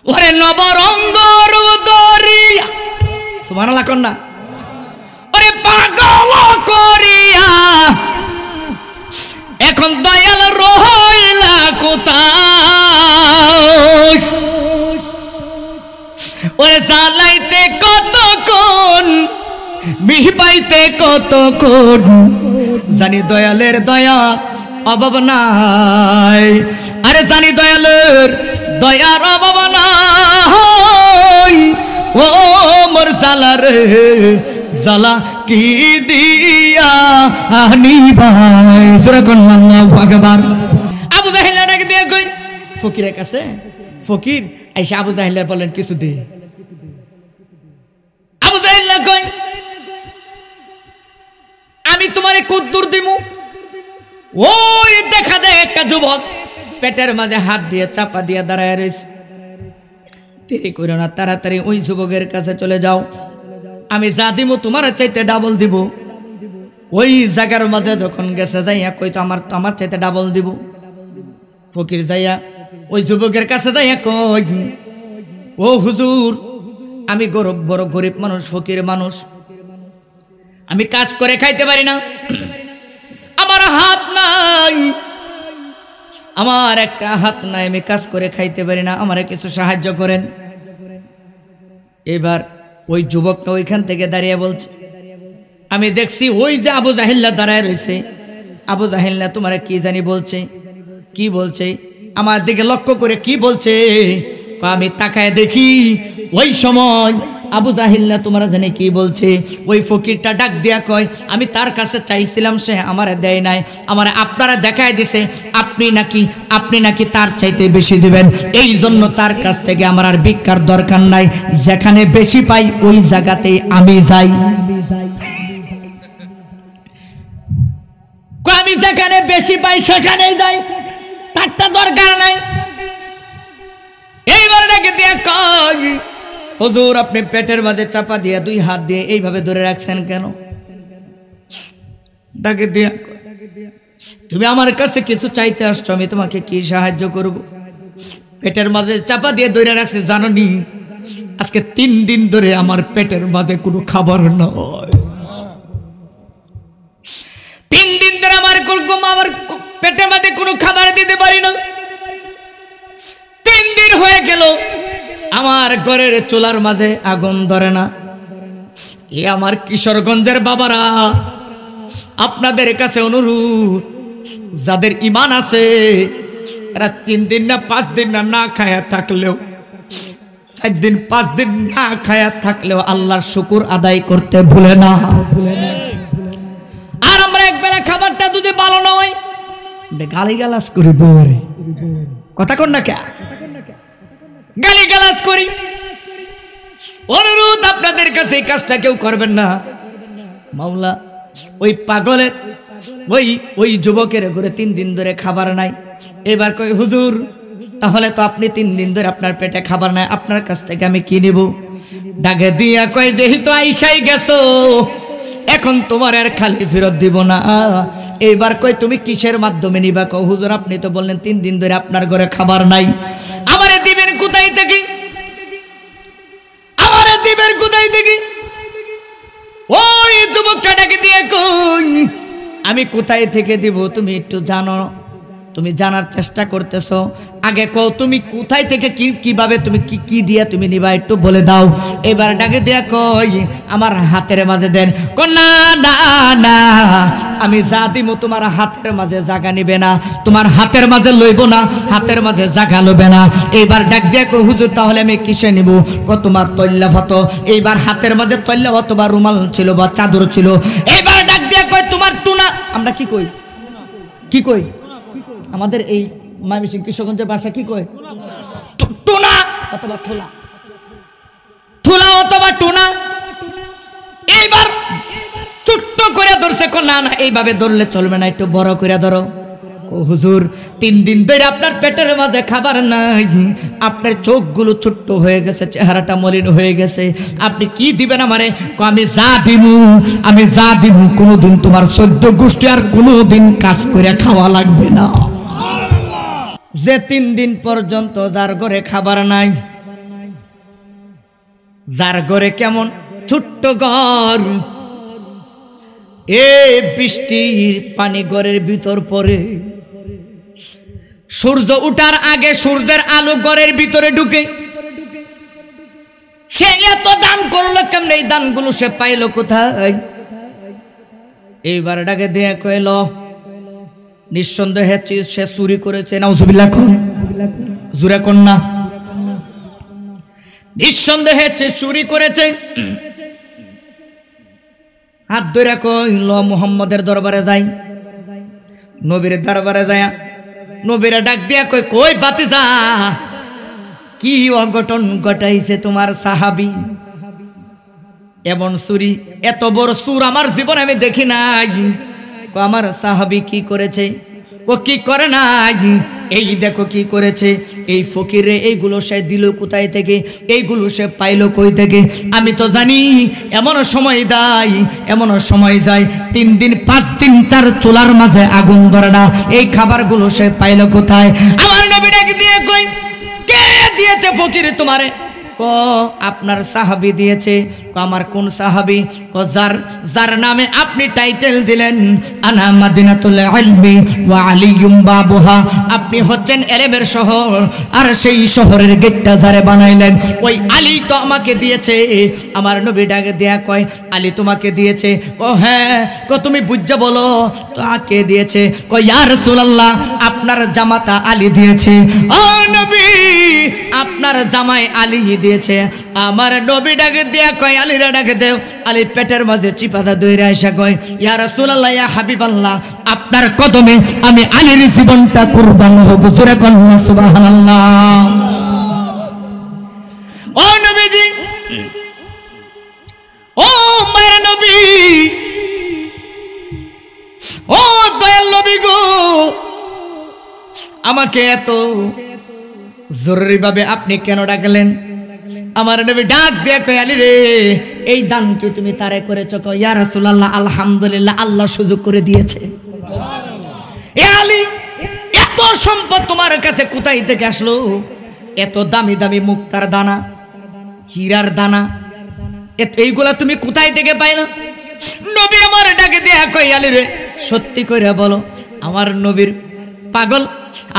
ওরে নবরঙ্গর দরিয়া সুবহানাল্লাহ কন্যা ওরে পাগল করিয়া এখন দয়াল রইলা কোথায় ওরে জ্বালাইতে কতক্ষণ মিহিবাইতে কতক্ষণ জানি দয়ালের দয়া অভাব নাই আরে জানি দয়ালের দয়ার অভাব নাই ও মোর জ্বালা রে জ্বালা কি দিয়া নিবাই যেরকম আল্লাহু আকবার আবু জাহেল ডাকে দিয়ে কই ফকিরের কাছে ফকির আইসা আবু জাহেল বলেন কিছু দে আবু জাহেল কই আমি তোমারে কদ্দুর দিমু ওই দেখা দেয় একটা যুবক পেটের মাঝে হাত দিয়ে চাপা দিয়ে দাঁড়ায় রয়েছে দেরি করো না তাড়াতাড়ি ওই যুবকের কাছে চলে যাও আমি যা দিব তোমার চাইতে ডাবল দিব ওই জায়গার মাঝে যখন গেছে যাইয়া কই তো আমার চাইতে ডাবল দিব ফকির যাইয়া ওই যুবকের কাছে যাইয়া কই ও হুজুর আমি বড় গরিব মানুষ ফকির মানুষ আমি কাজ করে খাইতে পারি না আমার হাত নাই আমার একটা হাত নাই আমি কাজ করে খাইতে পারি না আমারে কিছু সাহায্য করেন এবার ওই যুবকটা ওইখান থেকে দাঁড়িয়ে বলছে আমি দেখছি ওই যে আবু জাহিল্লা দাঁড়ায় রয়েছে আবু জাহিল্লা তোমারে কি জানি বলছে কি বলছে আমার দিকে লক্ষ্য করে কি বলছে আমি তাকায় দেখি ওই সময় আবু জাহিল্লা তোমরা জানে কি বলছে ওই ফকিরটা ডাক দিয়া কয় আমি তার কাছে চাইছিলাম সে আমারে দেয় নাই আমারে আপনারা দেখায় দিছে আপনি নাকি তার চাইতে বেশি দিবেন এই জন্য তার কাছ থেকে আমার আর ভিক্ষার দরকার নাই যেখানে বেশি পাই ওই জায়গাতেই আমি যাই আমি যেখানে বেশি পাই সেখানেই যাই তারটা দরকার নাই এইবার ডাকে দিয়া কয় হুজুর আপনি পেটের মাঝে চাপা দিয়ে দুই হাত দিয়ে এইভাবে ধরে রাখছেন কেন ডাকে দিয়া তুমি আমার কাছে কিছু চাইতে আসছো আমি তোমাকে কি সাহায্য করব পেটের মাঝে চাপা দিয়ে ধরে রাখছে জানো নি আজকে 3 দিন ধরে আমার পেটের মাঝে কোনো খাবার নয় 3 দিন ধরে আমার পেটের মাঝে কোনো খাবার দিতে পারি না 3 দিন হয়ে গেল আমার ঘরের চুলার মাঝে আগুন ধরে না এ আমার কিশোরগঞ্জের বাবারা আপনাদের কাছে অনুরোধ যাদের ঈমান আছে এরা 3 দিন না 5 দিন না খায়া থাকলেও 4 দিন 5 দিন না খায়া থাকলেও আল্লাহর শুকর আদায় করতে ভুলে না আর আমরা একবেলা খাবারটা যদি ভালো না হয় গালিগালাজ করি বউরে কথা কন না কে গালিগালাজ করি অনুরোধ আপনাদের কাছে এই কাজটা কেউ করবেন না মাওলা ওই পাগলের ওই যুবকের ঘরে 3 দিন ধরে খাবার নাই এবার কই হুজুর তাহলে তো আপনি 3 দিন ধরে আপনার পেটে খাবার নাই আপনার কাছ থেকে আমি কি নিব ডাকে দিয়া কই যেহেতু আইসাই গেছো এখন তোমার আর খালি ফেরত দিব না এইবার কই তুমি কিসের মাধ্যমে নিবা কও হুজুর আপনি তো বললেন 3 দিন ধরে আপনার ঘরে খাবার নাই আমারে দিবেন কোথায় থেকে ওই যুবকটা ডাকে দিয়ে কই আমি কোথায় থেকে দিব তুমি একটু জানো তুমি জানার চেষ্টা করতেছো আগে কও তুমি কোথায় থেকে কিভাবে তুমি কি দিয়া তুমি নিবা একটু বলে দাও এবার ডাকে দিয়া কই আমার হাতের মাঝে দেন না না না আমি যা দিমু তোমার হাতের মাঝে জায়গা নিবে না তোমার হাতের মাঝে লইব না হাতের মাঝে জায়গা লবে না এইবার ডাক দিয়া কই হুজুর তাহলে আমি কিসে নিব তোমার তৈল্লা ফটো এইবার হাতের মাঝে তৈল্লা ফটো বা রুমাল ছিল বা চাদর ছিল এইবার ডাক দিয়া কই তোমার টুনা আমরা কি কই আমাদের এই ময়মনসিংহ কিশোরগঞ্জের ভাষা কি কয় টুনা অথবা থুলা অথবা টুনা এইবার ছোট্ট করে ধরছে না না এইভাবে ধরলে চলবে না একটু বড় করে ধরো ও হুজুর 3 দিন ধরে আপনার পেটের মাঝে খাবার নাই আপনার চোখগুলো ছোট্ট হয়ে গেছে চেহারাটা মলিন হয়ে গেছে আপনি কি দিবেন আমারে আমি যা দিমু কোনোদিন তোমার 14 গোষ্ঠী আর কোনোদিন কাজ করে খাওয়া লাগবে না যে 3 দিন পর্যন্ত যার ঘরে খাবার নাই যার ঘরে কেমন ছোট্ট ঘর, এ বৃষ্টির পানি ঘরের ভিতর পড়ে, সূর্য উঠার আগে সূর্যের আলো ঘরের ভিতরে ঢুকে, সে এত দান করলো কেমনে? এই দানগুলো সে পাইলো কোথায়? এইবার ডাকে দিয়ে কইল, নিঃসন্দেহে সে চুরি করেছে। নাউজুবিল্লাহ কোন জুরে কোন না, নিঃসন্দেহে সে চুরি করেছে। হাত ধরে কইল মুহাম্মদের দরবারে যাই। নবীর দরবারে যায়, নবীরা ডাক দিয়া কই, কই ভাতিজা, কি অঘটন ঘটাইছে তোমার সাহাবী? এমন চুরি, এত বড় চুর আমার জীবনে আমি দেখি নাই। আমার সাহাবী কি করেছে? ও কি করে নাই, এই দেখো কি করেছে। এই ফকিরে এইগুলো সে দিল কোথায় থেকে? এইগুলো সে পাইলো কই থেকে? আমি তো জানি এমন সময় দেয়, এমন সময় যায় 3 দিন 5 দিন 4 চুলার মাঝে আগুন ধরে না। এই খাবারগুলো সে পাইলো কোথায়? আমার নবী ডাক দিয়ে কই, কে দিয়েছে ফকির তোমারে? আপনার সাহাবী দিয়েছে। আমার কোন সাহাবী? যার নামে আপনি টাইটেল দিলেন আনা মাদিনাতুল ইলমি ওয়া আলিয়ুম বাবুহা, আপনি হচ্ছেন ইলমের শহর, আর সেই শহরের গেটটা যারে বানাইলেন ওই আলী তো আমাকে দিয়েছে। আমার নবী ডাকে দেয়া কয়, আলী তোমাকে দিয়েছে? ও হ্যাঁ। তুমি বুঝা বলো তো কে দিয়েছে? কয় ইয়া রাসূলুল্লাহ, আপনার জামাতা আলী দিয়েছে। ও নবী, আপনার জামাই আলী দিয়েছে। আমার নবী ডাকে দেয়া কয়, আলীরা ডাকে দেও। আলী পেটের মাঝে চিপাদা দইরা আইসা কয়, ইয়া রাসূলুল্লাহ, ইয়া হাবিবাল্লাহ, আপনার কদমে আমি আলীর জীবনটা কুরবান হোক। জোরে কোন সুবহানাল্লাহ। ও নবীজি, ও মায়ের নবী, ও দয়াল নবী গো, আমাকে এত জরুরি ভাবে আপনি কেন ডাকলেন? আমার নবী ডাক দিয়ে কই, আলী রে, এই দান কি তুমি তারে করেছো? কই ইয়া রাসূলুল্লাহ, আলহামদুলিল্লাহ, আল্লাহ সুযোগ করে দিয়েছে। এ আলী, এত সম্পদ তোমার কাছে কোথায় থেকে আসলো? এত দামি দামি মুক্তার দানা, হীরার দানা, এইগুলা তুমি কোথায় থেকে পাইলা? নবী আমার ডাকে দিয়ে কই, আলী রে, সত্যি কইরা বলো। আমার নবীর পাগল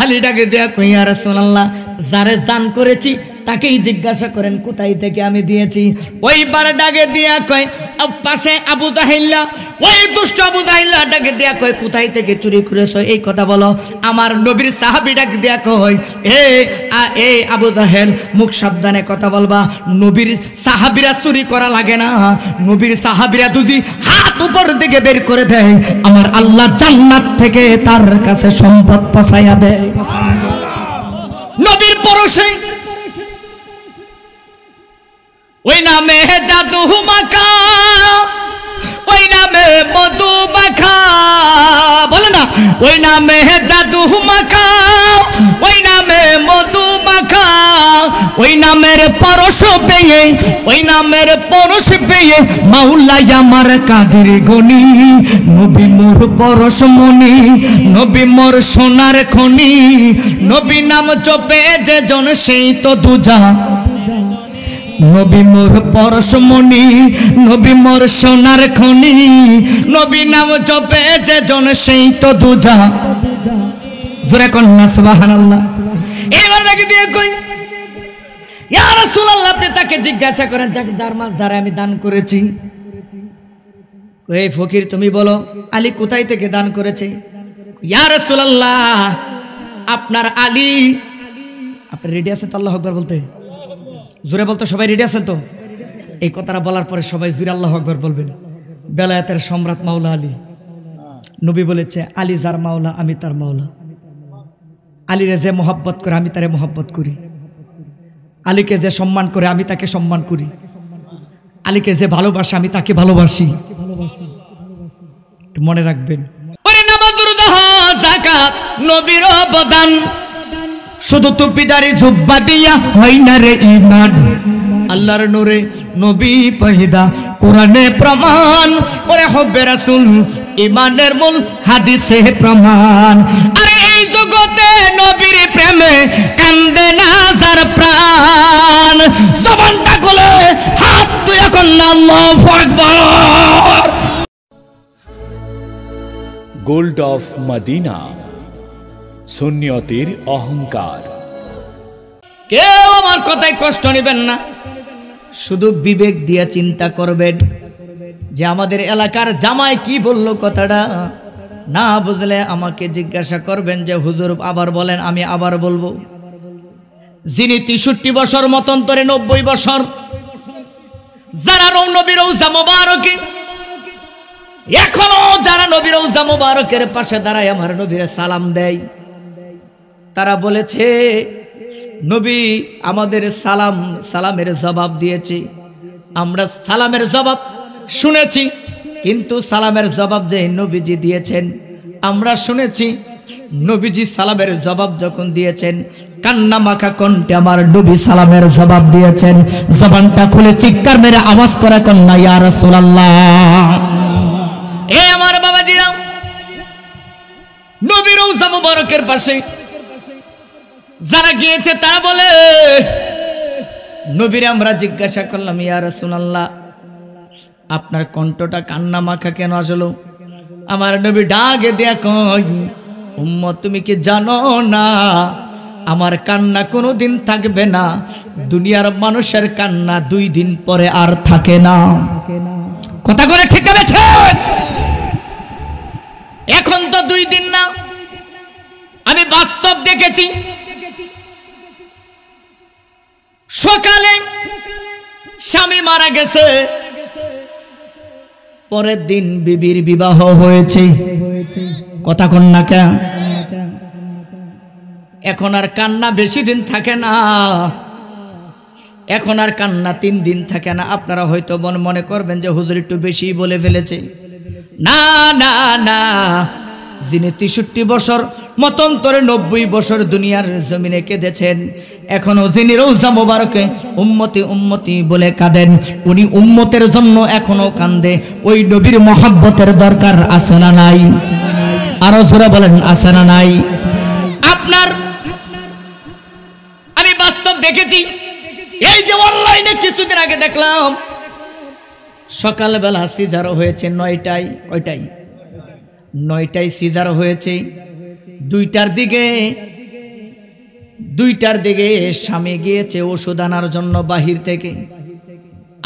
আলী ডাকে দেয়া কই, ইয়া রাসূলুল্লাহ, যারে দান করেছি তাকেই জিজ্ঞাসা করেন কোথায় থেকে আমি দিয়েছি। ওইবার ডাকে দিয়া কয়, পাশে আবু জাহিল্লা, ওই দুষ্ট আবু জাহিল্লা ডাকে দিয়া কয়, কোথায় থেকে চুরি করেছো এই কথা বলো। আমার নবীর সাহাবী ডাকে দিয়া কয়, এ আবু জাহেল, মুখ সাবধানে কথা বলবা। নবীর সাহাবীরা চুরি করা লাগে না। নবীর সাহাবীরা দুজি হাত উপর দিকে বের করে দেয়, আমার আল্লাহ জান্নাত থেকে তার কাছে সম্পদ পৌঁছায়া দেয়। নবীর পরশে ওই নামে জাদু মাখা, ওই নামে মধু মাখা, বলে না, ওই নামে জাদু মাখা, ওই নামে মধু মাখা, ওই নামের পরশ পেয়ে, ওই নামের পরশ পেয়ে মাওলাই আমার কাদের গনি। নবী মোর পরশ মনি, নবী মোর সোনার খনি, নবী নাম জপে যে জন সেই তো দুজা। নবী মোর পরশমণি, নবী মোর সোনার খনি, নবী নাম জপে যে জন সেই তো দুজা। জোরে কোন না সুবহানাল্লাহ। এবার নাকি দিয়ে কই, ইয়া রাসূলুল্লাহ, আপনি তাকে জিজ্ঞাসা করেন যারা আমি দান করেছি। এই ফকির তুমি বলো, আলী কোথায় থেকে দান করেছে? ইয়া রাসূলুল্লাহ, আপনার আলী, আপনি রেডি আছেন তো আল্লাহু আকবার বলতে? জোরে বলতো, সবাই রেডি আছেন তো? এই কথাটা বলার পরে সবাই জোরে আল্লাহু আকবার বলবেন। বেলায়েতের সম্রাট মাওলা আলী, নবী বলেছে, আলী যার মাওলা আমি তার মাওলা। আলীরে যে মোহাব্বত করে আমি তারে মোহাব্বত করি, আলীকে যে সম্মান করে আমি তাকে সম্মান করি, আলীকে যে ভালোবাসে আমি তাকে ভালোবাসি। মনে রাখবেন, ওরে নামাজ রোজা হজ যাকাত নবীর অবদান, শুধু টুপিদারি জুব্বা দিয়া হয় না রে ঈমান। আল্লাহর নূরে নবী পয়দা, কোরআনে প্রমাণ, ওরে হব্বে রাসূল ঈমানের মূল হাদিসে প্রমাণ। আরে এই জগতে নবীর প্রেমে কান্দে না যার প্রাণ, জবানটা খুলে অফ মদিনা, সুন্নিয়তের অহংকার। কেউ আমার কথায় কষ্ট নেবেন না, শুধু বিবেক দিয়ে চিন্তা করবেন যে আমাদের এলাকার জামাই কি বলল কথাটা। না বুঝলে আমাকে জিজ্ঞাসা করবেন যে হুজুর আবার বলেন, আমি আবার বলবো। যিনি 63 বছর মতন্তরে 90 বছর, যারা নবীর রওজা মোবারকে, এখনো যারা নবীর রওজা মোবারকের পাশে দাঁড়ায় আমার নবীর সালাম দেয়, তারা বলেছে নবী আমাদের সালামের জবাব দিয়েছে। আমরা সালামের জবাব শুনেছি, কিন্তু সালামের জবাব যে নবীজি দিয়েছেন আমরা শুনেছি। নবীজি সালামের জবাব যখন দিয়েছেন, কান্না মাখা কণ্ঠে আমার নবী সালামের জবাব দিয়েছেন। জবানটা খুলে চিৎকার মেরে আওয়াজ করে কন্যা ইয়া রাসূলুল্লাহ। এ আমার বাবাজিরা, নবীর রওজা মুবারকের পাশে যারা গিয়েছে তারা বলে, নবীরে আমরা জিজ্ঞাসা করলাম ইয়া রাসূলুল্লাহ আপনার কণ্ঠটা কান্না মাখা কেন আসলো? আমার নবী ডাকে দেয়া কই, উম্মত তুমি কি জানো না আমার কান্না কোনোদিন থাকবে না, দুনিয়ার মানুষের কান্না 2 দিন পরে আর থাকে না। কথা করে ঠিক আছে? এখন তো 2 দিন না, আমি বাস্তব দেখেছি। সকালে স্বামী মারা গেছে, পরের দিন বিবির বিবাহ হয়েছে। কথা কন না কেন? এখন আর কান্না বেশি দিন থাকে না, এখন আর কান্না 3 দিন থাকে না। আপনারা হয়তো মনে করবেন যে হুজুর একটু বেশি বলে ফেলেছে। না না না, যিনি 63 বছর মতন্তরে 90 বছর দুনিয়ার জমিনে কেঁদেছেন, এখনো যিনি রওজা মোবারকে উম্মতি উম্মতি বলে কাঁদেন, উনি উম্মতের জন্য এখনো কান্দে। ওই নবীর মহব্বতের দরকার আছে না নাই? আরো জোরে বলেন, আছে না নাই? আপনার আমি বাস্তব দেখেছি। এই যে অনলাইনে কিছুদিন আগে দেখলাম সকালবেলা সিজার হয়েছে 9টায়, কয়টায়? 9টায় সিজার হয়েছে। 2টার দিকে স্বামী গিয়েছে ওষুধ আনার জন্য বাহির থেকে।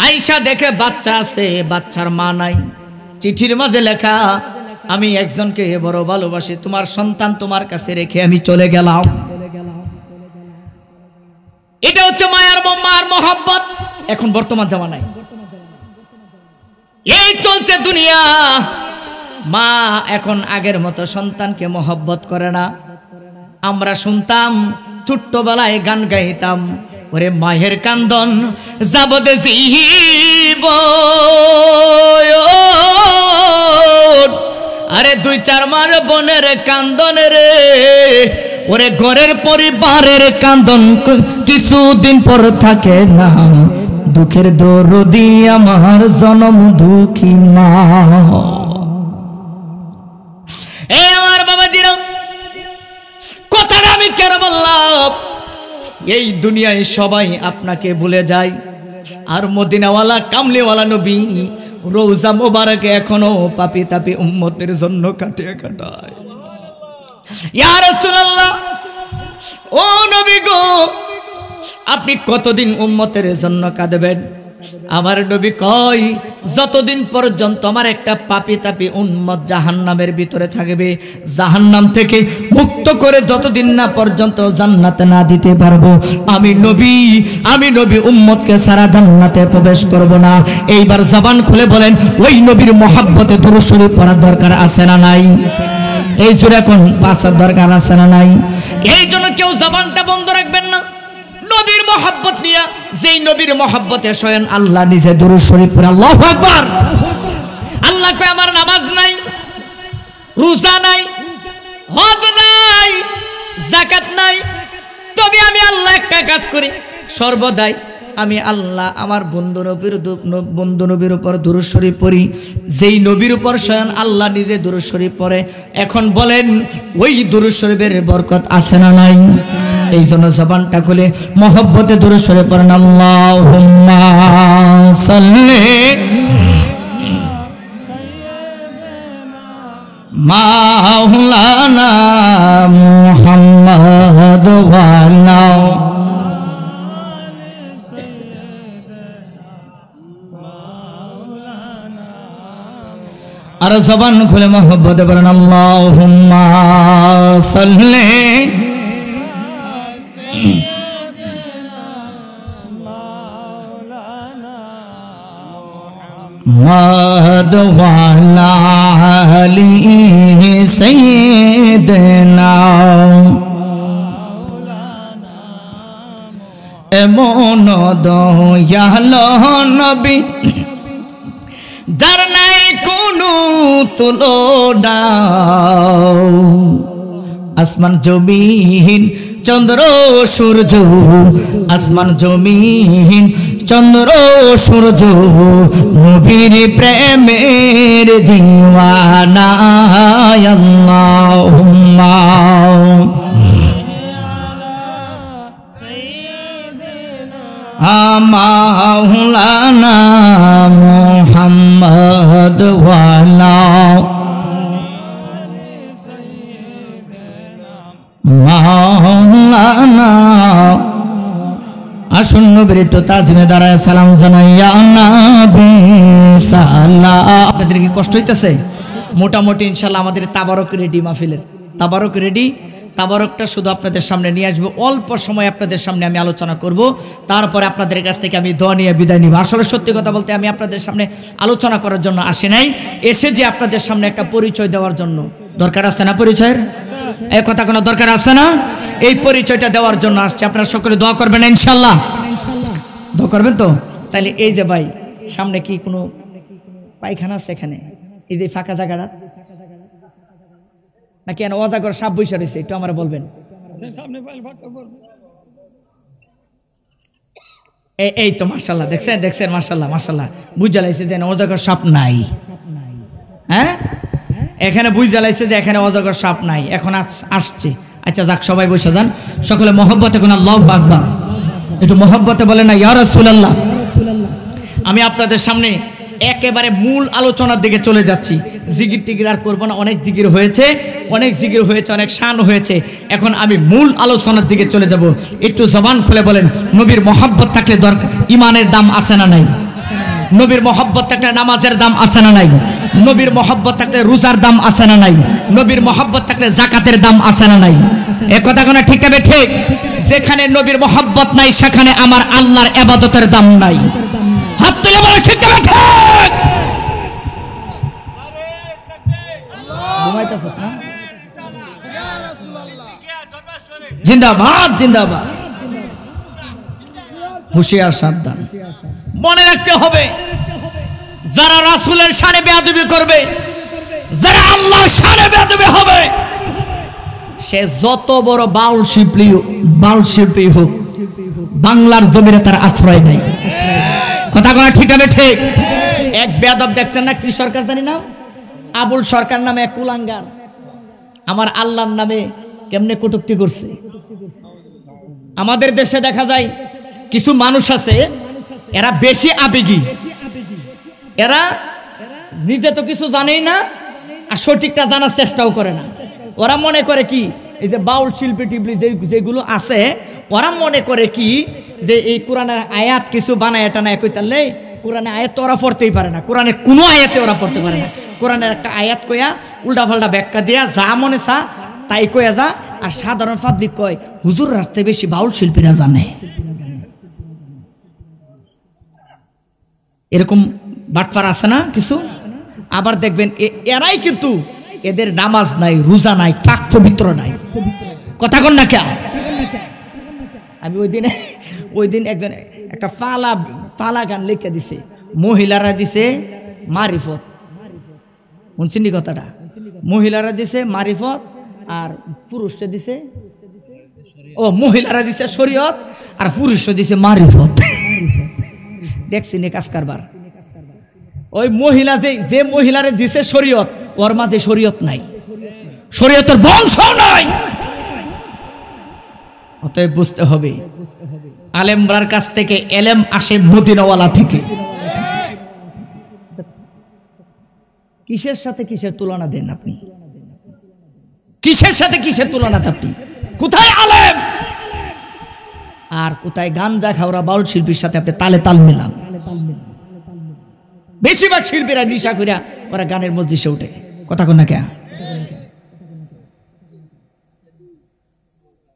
আয়শা দেখে বাচ্চা আছে, বাচ্চার মা নাই। চিঠির মাঝে লেখা, আমি একজনকে বড় ভালোবাসি, তোমার সন্তান তোমার কাছে রেখে আমি চলে গেলাম। এটা হচ্ছে মায়ার মহব্বত এখন বর্তমান জামানায়। এই চলছে দুনিয়া। মা এখন আগের মতো সন্তানকে মহব্বত করে না। আমরা শুনতাম ছোট্টবেলায় গান গাইতাম, ওরে মায়ের কান্দন যাবদে জীব, আরে 2-4 মার বোনের কান্দন রে, ওরে ঘরের পরিবারের কান্দন কিছুদিন পর থাকে না, দুঃখের দরদি আমার জনম দুঃখী মা। এই আমার বাবাজিরা, কথাটা আমি কেন বললাম? এই দুনিয়ায় সবাই আপনাকে ভুলে যায়, আর মদিনাওয়ালা কামলিওয়ালা নবী রওজা মোবারকে এখনো পাপি তাপি উম্মতের জন্য কাটিয়ে কাটায়। ইয়া রাসূলুল্লাহ, ও নবী গো, আপনি কতদিন উম্মতের জন্য কাঁদবেন? আমার নবী কয়, যতদিন পর্যন্ত আমার একটা পাপি তাপি উম্মত জাহান্নামের ভিতরে থাকবে, জাহান্নাম থেকে মুক্ত করে যতদিন না পর্যন্ত জান্নাতে না দিতে পারবো, আমি নবী উম্মতকে সারা জান্নাতে প্রবেশ করব না। এইবার জবান খুলে বলেন, ওই নবীর মহব্বতে দুরূদ শরীফ পড়ার দরকার আছে না নাই? এই জোরে কোন পাঁচার দরকার আছে না নাই? এই জন্য কেউ জবানটা বন্ধ রাখবেন না। নবীর মহব্বত নিয়া, যেই নবীর মহব্বতে স্বয়ং আল্লাহ নিজে দুরূদ শরীফ পড়ে। আল্লাহু আকবার। আল্লাহ কয় আমার নামাজ নাই, রোজা নাই, হজ নাই, যাকাত নাই, তবে আমি আল্লাহ একটা কাজ করি, সর্বদাই আমি আল্লাহ আমার বন্ধু নবীর উপর দুরূদ শরীফ পড়ি, যেই নবীর উপর স্বয়ং আল্লাহ নিজে দুরূদ শরীফ পড়ে। এখন বলেন, ওই দুরূদ শরীফের বরকত আছে না নাই? এই জন্য জবানটা খুলে মহব্বতে দুরূদ শরীফ পড়েন। আল্লাহুম্মা সাল্লি মাওলানা মুহাম্মদ ওয়ালা আর জবান খুলে মোহব্বতে বলেন আল্লাহুম্মা সাল্লি মুহাম্মদ ওয়ালা আলি সাইয়্যিদিনা এমন দয়ালো নবী যার নাই কোনো তুলনা আসমান জমিন চন্দ্র সূর্য আসমান জমিন চন্দ্র সূর্য নবীর প্রেমের দিওয়ানা আল্লাহুম্মা মাওলানা মুহাম্মদ ওয়ালা মাওলানা আসুন নবীর একটু তাজিমে দাঁড়ায় সালাম জানাই ইয়া নবী সালাম। আপনাদের কি কষ্ট হইতেছে? মোটামুটি ইনশাল্লাহ আমাদের তাবারক রেডি, মাহফিলের তাবারক রেডি। তাবারকটা শুধু আপনাদের সামনে নিয়ে আসবো, অল্প সময় আপনাদের সামনে আমি আলোচনা করব, তারপরে আপনাদের কাছ থেকে আমি দোয়া নিয়ে বিদায় নিব। আসলে সত্যি কথা বলতে আমি আপনাদের সামনে আলোচনা করার জন্য আসি নাই, এসে যে আপনাদের সামনে একটা পরিচয় দেওয়ার জন্য। দরকার আছে না পরিচয়ের? এই কথা কোনো দরকার আছে না? এই পরিচয়টা দেওয়ার জন্য আসছে। আপনারা সকলে দোয়া করবেন ইনশাল্লাহ, দোয়া করবেন তো? তাহলে এই যে ভাই সামনে কি কোনো পায়খানা আছে এখানে? এই যে ফাঁকা জায়গাটা নাকি অজাগর সাপ বৈশা রয়েছে? একটু আমার বলবেন। এই তো মাশাল্লাহ, দেখছেন দেখছেন, মাশাল্লাহ মাশাল্লাহ, বুঝা লাগছে যে অজাগর সাপ নাই। হ্যাঁ, এখানে বুঝা লাগছে যে এখানে অজাগর সাপ নাই, এখন আসছে। আচ্ছা যাক, সবাই বসে যান, সকলে মহব্বতে কোন আল্লাহু আকবার, একটু মহব্বতে বলেন না ইয়া রাসূলুল্লাহ। আমি আপনাদের সামনে একেবারে মূল আলোচনার দিকে চলে যাচ্ছি। জিকির টিকির আর করবো না, অনেক জিকির হয়েছে, অনেক জিকির হয়েছে, অনেক শান হয়েছে। এখন আমি মূল আলোচনার দিকে চলে যাব। একটু জবান খুলে বলেন, নবীর মহব্বত থাকলে ইমানের দাম আছে না নাই? নবীর মহব্বত থাকলে নামাজের দাম আছে না নাই? নবীর মহব্বত থাকলে রোজার দাম আছে না নাই? নবীর মহব্বত থাকলে যাকাতের দাম আছে না নাই? এ কথা কোনো ঠিক হবে? ঠিক। যেখানে নবীর মহব্বত নাই সেখানে আমার আল্লাহর ইবাদতের দাম নাই। হাত তুলে বলে ঠিক হবে? ঠিক। জিন্দাবাদ জিন্দাবাদ, হুঁশিয়ার সাবধান। মনে রাখতে হবে, যারা রাসূলের শানে বেয়াদবি করবে, যারা আল্লাহর শানে বেয়াদবি হবে, সে যত বড় বাউল শিল্পী হোক, বাংলার জমিনে তার আশ্রয় নাই। কথা বলা ঠিক হবে? ঠিক। এক বেয়াদব দেখছেন না, কি সরকার জানি নাম, আবুল সরকার নামে এক কুলাঙ্গার আমার আল্লাহর নামে কেমনে কটূক্তি করছে। আমাদের দেশে দেখা যায় কিছু মানুষ আছে, এরা বেশি আবেগী, এরা নিজে তো কিছু জানেই না আর সঠিকটা জানার চেষ্টাও করে না। ওরা মনে করে কি, এই যে বাউল শিল্পী টিপলি যেগুলো আছে, ওরা মনে করে কি যে এই কোরআনের আয়াত কিছু বানায় এটা না কইতালে, কোরআনের আয়াত তো ওরা পড়তেই পারে না, কোরআনের কোনো আয়াতে ওরা পড়তে পারে না। কোরআনের একটা আয়াত কইয়া উল্টাপাল্টা ব্যাখ্যা দিয়া যা মনে চা তাই কইয়া যা, আর সাধারণ পাবলিক কয় হুজুর রাস্তায় বেশি বাউল শিল্পীরা জানে। এরকম বাটপার আছে না কিছু? আবার দেখবেন এরাই কিন্তু এদের নামাজ নাই, রোজা নাই, পাক পবিত্র নাই। কথা কন না কে? আমি ওই দিন একজন একটা পালা গান লিখে দিছে, মহিলারা দিছে মারিফত। শুনছেন নি কথাটা? মহিলারা দিছে মারিফত আর পুরুষরা দিছে, মহিলারা দিছে শরীয়ত আর পুরুষরা দিছে মারিফত। দেখছি নি কাজ কারবার। ওই মহিলা যে মহিলারে দিছে শরীয়ত, ওর মাঝে শরীয়ত নাই, শরীয়তের বংশ নাই। অতএব বুঝতে হবে, আলেমরার কাছ থেকে এলেম আসে মদিনাওয়ালা থেকে। কিসের সাথে কিসের তুলনা দেন আপনি? কিসের সাথে কিসের তুলনা আপনি? কোথায় আলেম আর কোথায় গাঞ্জা খাওয়া বাউল শিল্পীর সাথে আপনি তালে তাল মিলান? বেশিরভাগ শিল্পীরা নিশা করিয়া ওরা গানের মজলিসে উঠে, কথা কোন না কে?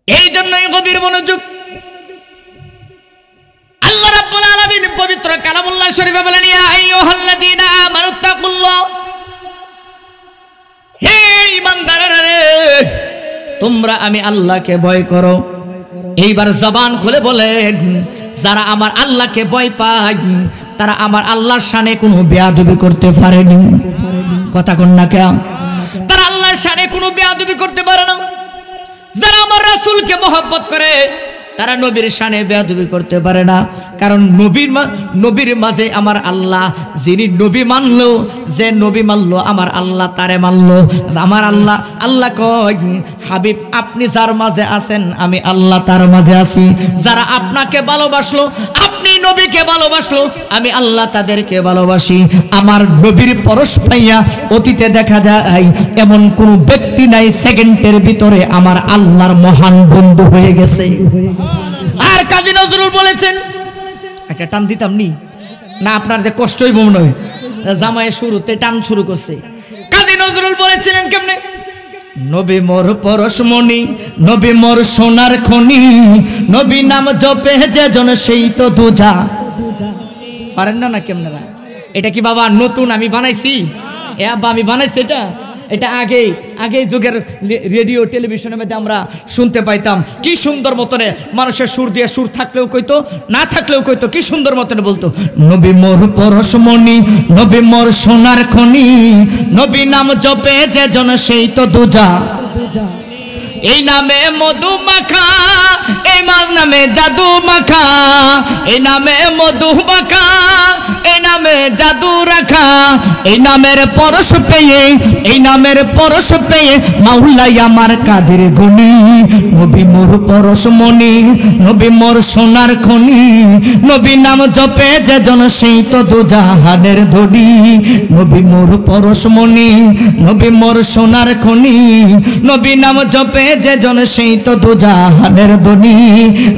এই জন্যই গভীর মনোযোগ। আল্লাহ রাব্বুল আলামিন পবিত্র কালামুল্লাহ শরীফে বলেন, ইয়া আইয়ুহাল্লাযীনা আমানুত্তাকুল্লাহ, হে ঈমানদাররা রে, তোমরা আমি আল্লাহকে ভয় করো। এইবার জবান খুলে বলেন, যারা আমার আল্লাহকে ভয় পায় তারা আমার আল্লাহর শানে কোনো বেয়াদবি করতে পারেনি, কথা কোন না কে? তারা আল্লাহর শানে কোনো বেয়াদবি করতে পারে না। যারা আমার রাসূলকে মহব্বত করে তারা নবীর শানে বেয়াদবি করতে পারে না, কারণ নবীর মাঝে আমার আল্লাহ, যিনি নবী মানলো, যে নবী মানলো আমার আল্লাহ তারে মানলো। আমার আল্লাহ কয়, হাবিব আপনি যার মাঝে আছেন আমি আল্লাহ তার মাঝে আছি। যারা আপনাকে ভালোবাসলো, আপনি নবীকে ভালোবাসলো, আমি আল্লাহ তাদেরকে ভালোবাসি। আমার নবীর পরশ পাইয়া অতীতে দেখা যায় এমন কোন ব্যক্তি নাই সেকেন্ডের ভিতরে আমার আল্লাহর মহান বন্ধু হয়ে গেছে। আর কাজী নজরুল বলেছেন, একটা টান দিতাম নি না, আপনার যে কষ্টই মনে হয়, জামায় শুরুতে টান শুরু করছে। কাজী নজরুল বলেছিলেন কেমনে? নবী মোর পরশমণি, নবী মোর সোনার খনি, নবী নাম জপে যে জন সেই তো দুজা। পারেন না না কেমনে? এটা কি বাবা নতুন আমি বানাইছি? এ আব্বা আমি বানাইছি এটা? এটা আগে যুগের রেডিও টেলিভিশনের মধ্যে আমরা শুনতে পাইতাম, কি সুন্দর মতনে মানুষের সুর দিয়ে, সুর থাকলেও কইতো না থাকলেও কইতো, কি সুন্দর মতনে বলতো, নবী মোর পরশমণি, নবী মোর সোনার খনি, নবী নাম জপে যে জন সেই তো দুজা। এই নামে মধু মাখা, এই নামে জাদু মাখা, এই নামে মধু মাখা, এই নামে জাদু রাখা, এই নামের পরশ পেয়ে, এই নামের পরশ পেয়ে মাওলাই আমার কাদের গনি। নবী মোর পরশমণি, নবী মোর সোনার খনি, নবী নাম জপে যে জন সেই তো দুজাহানের ধনী। নবী মোর পরশমণি, নবী মোর সোনার খনি, নবী নাম জপে যে জন সেই তো দুজাহানের ধনী।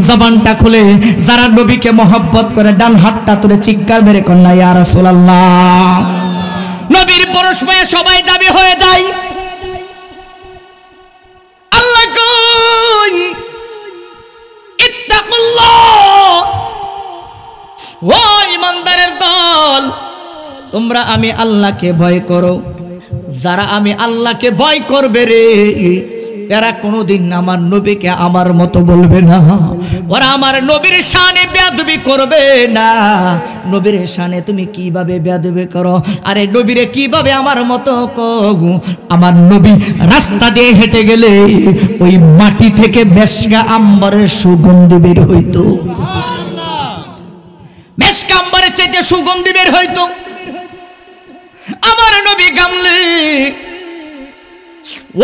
জবানটা খুলে যারা নবীকে মহব্বত করে ডান হাতটা তুলে চিৎকার মেরে কন্যা ইয়া রাসূলুল্লাহ। নবীর পরশ পেয়ে সবাই দাবি হয়ে যায়, আল্লাহ কই ইত্তাকুল্লাহ, ও ইমানদারের দল, তোমরা আমি আল্লাহকে ভয় করো। যারা আমি আল্লাহকে ভয় করবে রে, এরা কোনোদিন আমার নবীকে আমার মতো বলবে না, ওরা আমার নবীর শানে বেয়াদবি করবে না। নবীর শানে তুমি কিভাবে বেয়াদবি করো? আরে নবীরে কিভাবে আমার মতো কও? আমার নবী রাস্তা দিয়ে হেঁটে গেলে ওই মাটি থেকে মেশকা আম্বরের সুগন্ধি বের হইতো, মেশকা আম্বরের চাইতে সুগন্ধি বের হইতো। আমার নবী গামলে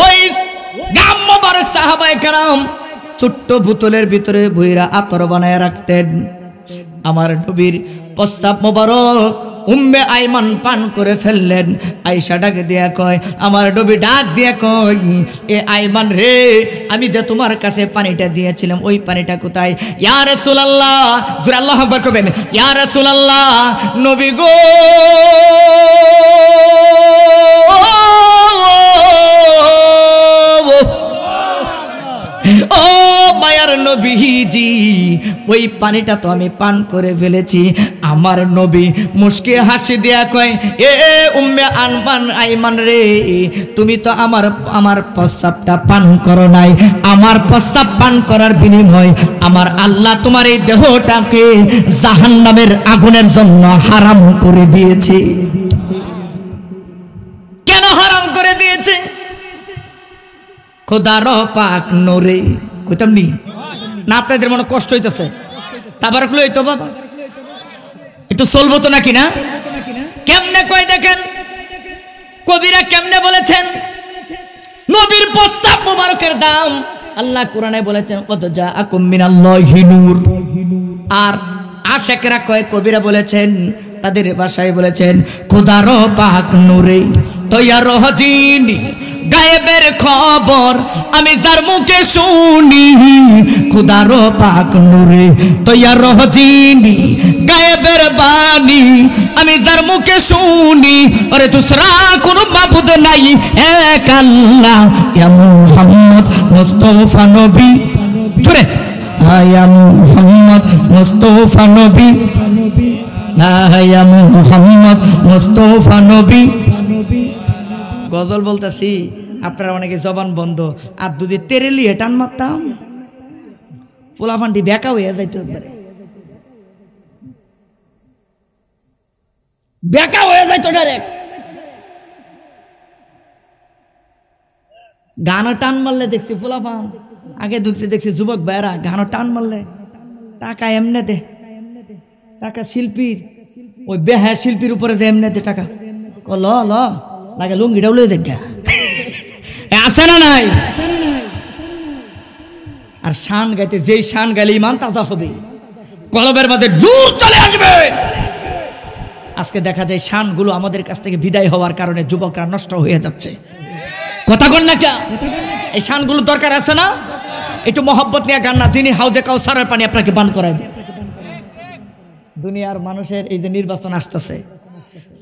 ওই গাম মোবারক সাহাবায়ে কেরাম ছোট্ট বোতলের ভিতরে বইরা আতর বানায় রাখতেন। আমার নবীর প্রস্রাব মোবারক উম্মে আইমান পান করে ফেললেন। আয়েশা ডাকে দিয়া কয়, আমার নবী ডাক দিয়া কয়, এ আইমান রে, আমি যে তোমার কাছে পানিটা দিয়েছিলাম ওই পানিটা কোথায়? ইয়া রাসূলুল্লাহ, জোরে আল্লাহু আকবার করবেন, ইয়া রাসূলুল্লাহ, নবী গো, ও মায়ার নবীজি, ওই পানিটা তো আমি পান করে ফেলেছি। আমার নবী মুস্কি হাসি দেয়া কয়, এ উম্মে আইমান রে, তুমি তো আমার প্রস্রাবটা পান করো নাই। আমার প্রস্রাব পান করার বিনিময় আমার আল্লাহ তোমার এই দেহটাকে জাহান্নামের আগুনের জন্য হারাম করে দিয়েছে। কেন হারাম করে দিয়েছে? খোদার পাক নূরে, বুঝতাম নি না? আপনাদের মনে কষ্ট হইতেছে, তাবারক লইতো বাবা, একটু চলবো তো নাকি না? কেমনে কই দেখেন, কবিরা কেমনে বলেছেন নবীর প্রস্তাব মোবারকের দাম। আল্লাহ কোরআনে বলেছেন, কদ জাআকুম মিনাল্লাহি নূর। আর আশিকরা কয়, কবিরা বলেছেন, তাদের ভাষায় বলেছেন, খোদার পাক নূরে। তৈয়া রহজিনী গায়েবের খবর আমি যার মুখে শুনি খুদার পাক নূরে তৈয়া রহজিনী গায়েবের বাণী আমি যার মুখে শুনি আরে দুসরা কোনো মাবুদ নাই এক আল্লাহ ইয়া মুহাম্মদ মুস্তাফা নবী জোরে ইয়া মুহাম্মদ মুস্তাফা নবী ইয়া মুহাম্মদ মুস্তাফা নবী। গজল বলতেছি আপনারা অনেকে জবান বন্ধ আর দুধে তেরেলিয়ে টান মারতাম পোলাফানটি বেকা হয়ে যাইতো একবারে বেকা হয়ে যাইতো ডাইরেক্ট গানও টান মারলে দেখছি পোলাফান আগে দেখছি যুবক ভাইরা গানও টান মারলে টাকা এমনে দে টাকা শিল্পীর ওই বেহা শিল্পীর উপরে যে এমনে দে টাকা ল ল লাগে লুঙ্গিটাও লয়ে যাই আছে না নাই আর শান গাইতে যেই শান গাইলে ইমান তাজা হবে কলবের মাঝে নূর চলে আসবে। আজকে দেখা যায় শানগুলো আমাদের কাছ থেকে বিদায় হওয়ার কারণে যুবকরা নষ্ট হয়ে যাচ্ছে কথা বল না কে এই শানগুলো দরকার আছে না একটু মহব্বত নিয়ে গান না যিনি হাউজে কাউসারের পানি আপনাকে পান করায় দেয়। দুনিয়ার মানুষের এই যে নির্বাচন আসতেছে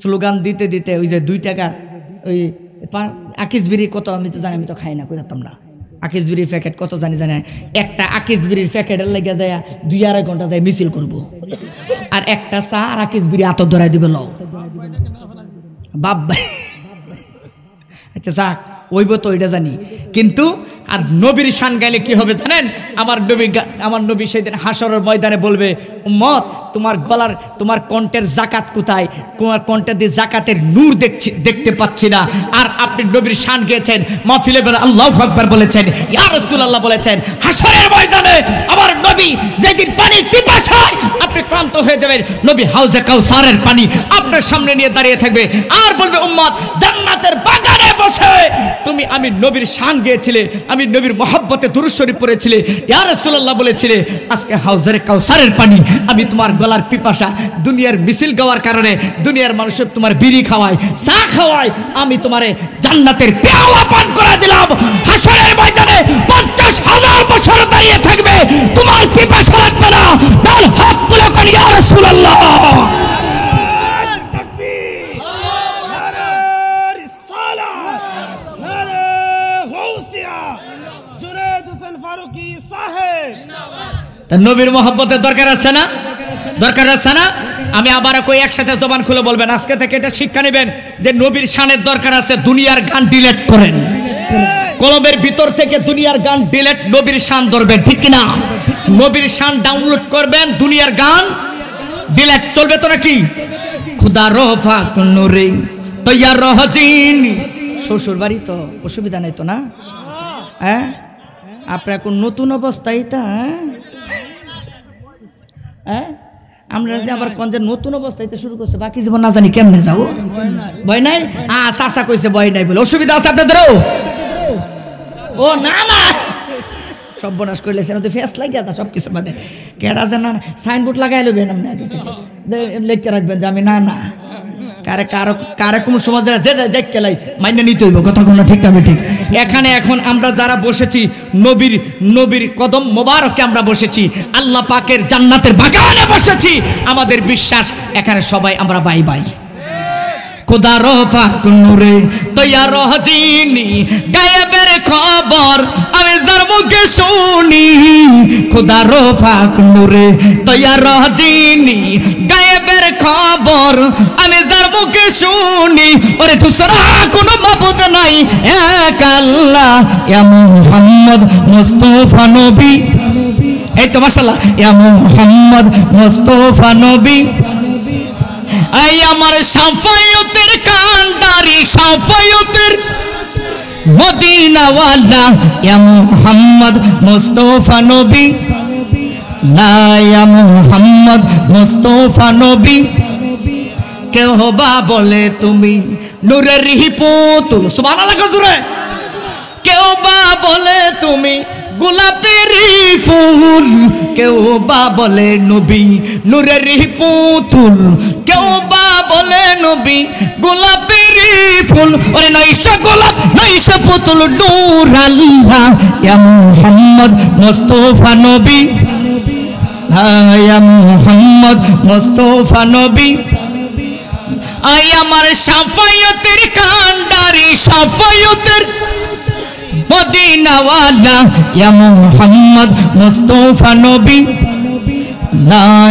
স্লোগান দিতে দিতে ওই যে 2 টাকার ওই আকিস বিড়ি কত আমি তো জানি আমি তো খাই না কই জানতাম না আকিস বিড়ির প্যাকেট কত জানি একটা আকিস বিড়ির প্যাকেটের লেগে যায় 2-2.5 ঘন্টা যায় মিছিল করব আর একটা চা আর আকিস বিড়ি আতর ধরাই দিবে লও বাপ আচ্ছা যাক ওইব তো ওইটা জানি কিন্তু আর নবীর শান গাইলে কি হবে জানেন আমার নবী সেদিন হাসরের ময়দানে বলবে উম্মত তোমার গলার তোমার কণ্ঠের জাকাত কোথায় তোমার কণ্ঠে দিয়ে জাকাতের নূর দেখতে পাচ্ছি না আর আপনি নবীর শান গেয়েছেন মাহফিলে বলে আল্লাহু আকবার বলেছেন ইয়া রাসূলুল্লাহ বলেছেন হাসরের ময়দানে আমার নবী যেদিন পানির পিপাসায় আপনি ক্লান্ত হয়ে যাবেন নবী হাউজে কাউসারের পানি আপনার সামনে নিয়ে দাঁড়িয়ে থাকবে আর বলবে উম্মত জান্নাতের বাগানে বসে তুমি আমি নবীর শান গেয়েছিলে আমি নবীর মহব্বতে দুরূদ শরীফ পড়েছিলে ইয়া রাসূলুল্লাহ বলেছিলে আজকে হাউজে কাউসারের পানি আমি তোমার গলার পিপাসা দুনিয়ার মিছিল গাওয়ার কারণে দুনিয়ার মানুষের তোমার বিড়ি খাওয়ায় চা খাওয়ায় আমি তোমারে জান্নাতের পেয়ালা পান করে দিলাম হাসরের ময়দানে 50,000 বছর দাঁড়িয়ে থাকবে তোমার পিপাসা লাগবে না তার হক গুলো করি ইয়া রাসূলুল্লাহ তাকবীর নারে রিসালাত নারে গাউসিয়া জুনায়েদ হোসেন ফারুকী সাহেব তার নবীর মহব্বতের দরকার আছে না দরকার আছে না আমি আবার কই একসাথে জবান খুলে বলবেন আজকে থেকে এটা শিক্ষা নেবেন যে নবীর শানের দরকার আছে দুনিয়ার গান ডিলিট করেন কলবের ভিতর থেকে দুনিয়ার গান ডিলিট নবীর শান ধরবেন ঠিক কি না নবীর শান ডাউনলোড করবেন দুনিয়ার গান ডিলিট চলবে তো নাকি খুদা রফা নূরে তৈয়া রহজিন শ্বশুর বাড়ি তো অসুবিধা নেই তো না হ্যাঁ আপনার কোন নতুন অবস্থায় তা হ্যাঁ আমরা যে আবার কোন যে নতুন অবস্থায় শুরু করছে বাকি জীবন না জানি কেমনে যাবো ভয় নাই চাচা কইছে ভয় নাই বলে অসুবিধা আছে আপনাদেরও ও না না সর্বনাশ করলে তো ফেস লাগিয়ে তা সব কিছু বাদে কেডা যে না সাইনবোর্ড লাগাই লবেন আপনি আগে থেকে লিখে রাখবেন যে আমি না না কারে কোন সমাজে দেখতে লাই মাইনে নিতে হইব কথা কোনো ঠিক না ঠিক এখানে এখন আমরা যারা বসেছি নবীর কদম মোবারকে আমরা বসেছি আল্লাহ পাকের জান্নাতের বাগানে বসেছি আমাদের বিশ্বাস এখানে সবাই আমরা বাই বাই খুদা রফাক নূরে তৈয়া রহজিনী গায়েবের খবর আমি যার মুখে শুনি খুদা রফাক নূরে তৈয়া রহজিনী গায়েবের খবর আমি যার মুখে শুনি ওরে দুসরা কোনো মাবুদ নাই এক আল্লাহ ইয়া মুহাম্মদ মুস্তাফা নবী এই তো মাশাআল্লাহ ইয়া মুহাম্মদ মুস্তাফা নবী আই আমার সাফায়তের কান্ডারি সাফায়তের মদিনাওয়ালা ইয়া মুহাম্মদ মুস্তাফা নবী লা ইয়া মুহাম্মদ মুস্তাফা নবী কেউ বা বলে তুমি নূরের পুতুল সুবহানাল্লাহ জোরে কেউ বা বলে তুমি গোলাপের ফুল, কেউ বা বলে নবী নূরের পুতুল, কেউ বা বলে নবী গোলাপের ফুল। ওরে নইসা গোলাপ নইসা পুতুল নূর আল্লাহ ইয়া মুহাম্মদ মুস্তাফা নবী, ইয়া মুহাম্মদ মুস্তাফা নবী। আই আমার শাফায়াতের কান্ডারি শাফায়াতের মদিনাওয়ালা ইয়া মুহাম্মদ মুস্তাফা নবী,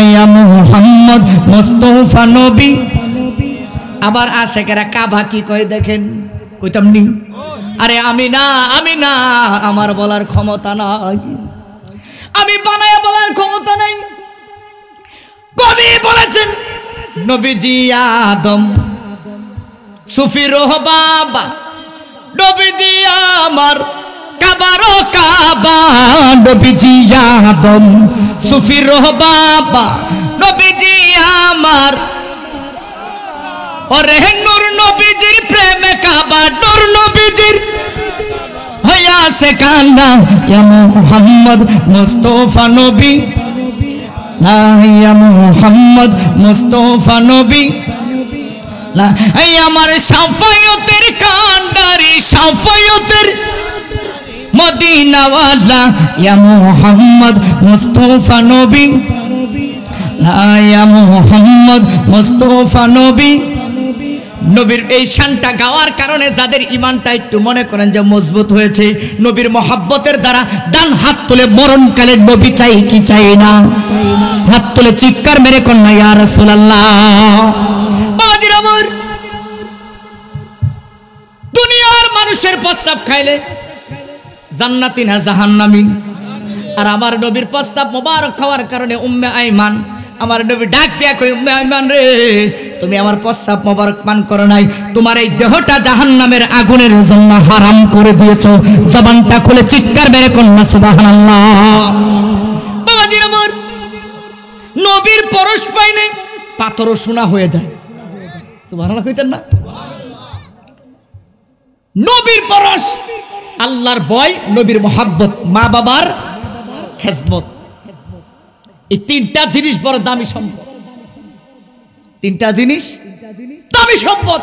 ইয়া মুহাম্মদ মুস্তাফা নবী। আবার আশেকেরা কাবা কি কয় দেখেন, কইতাম নি? আরে আমি না আমার বলার ক্ষমতা নাই, আমি বানায়া বলার ক্ষমতা নাই। কবি বলেছেন নবীজি আদম সুফি রহ বাবা, নবীজি আমার কাবারো কাবা, নবীজি আদম সুফি রহ বাবা, নবীজি আমার ওরে নূর নবীজির প্রেমে কাবা, নূর নবীজির হইয়া সে কান্না ইয়া মুহাম্মদ মুস্তাফা নবী, ইয়া মুহাম্মদ মুস্তাফা নবী। এই আমার শাফায়াতের কান্ডারি শাফায়াতের মদিনাওয়ালা ইয়া মুহাম্মদ মুস্তাফা নবী, ইয়া মুহাম্মদ মুস্তাফা নবী। নবীর এই শানটা গাওয়ার কারণে যাদের ইমানটা একটু মনে করেন যে মজবুত হয়েছে, নবীর মহব্বতের দ্বারা ডান হাত তুলে মরণকালে নবী চাই কি চাই না, হাত তুলে চিৎকার মেরে কন্যা ইয়া রাসূলুল্লাহ। বাবাজির আমার, দুনিয়ার মানুষের প্রস্রাব খাইলে জান্নাতি না জাহান্নামী, আর আমার নবীর প্রস্রাব মোবারক খাওয়ার কারণে উম্মে আইমান আমার নবী ডাক দিয়া কই, উম্মে আইমান রে, তুমি আমার প্রস্রাব মোবারক পান করো নাই, তোমার এই দেহটা জাহান্নামের আগুনের জন্য হারাম করে দিয়েছো। জবানটা খুলে চিৎকার মেরে কন্যা সুবহানাল্লাহ। বাবাজির আমার, নবীর পরশ পাইলে পাথরও সোনা হয়ে যায়। সুবহানাল্লাহ কইতেন না? নবীর পরশ, আল্লাহর ভয়, নবীর মহব্বত, মা বাবার খেজমত, এই তিনটা জিনিস বড় দামি সম্পদ। তিনটা জিনিস দামি সম্পদ,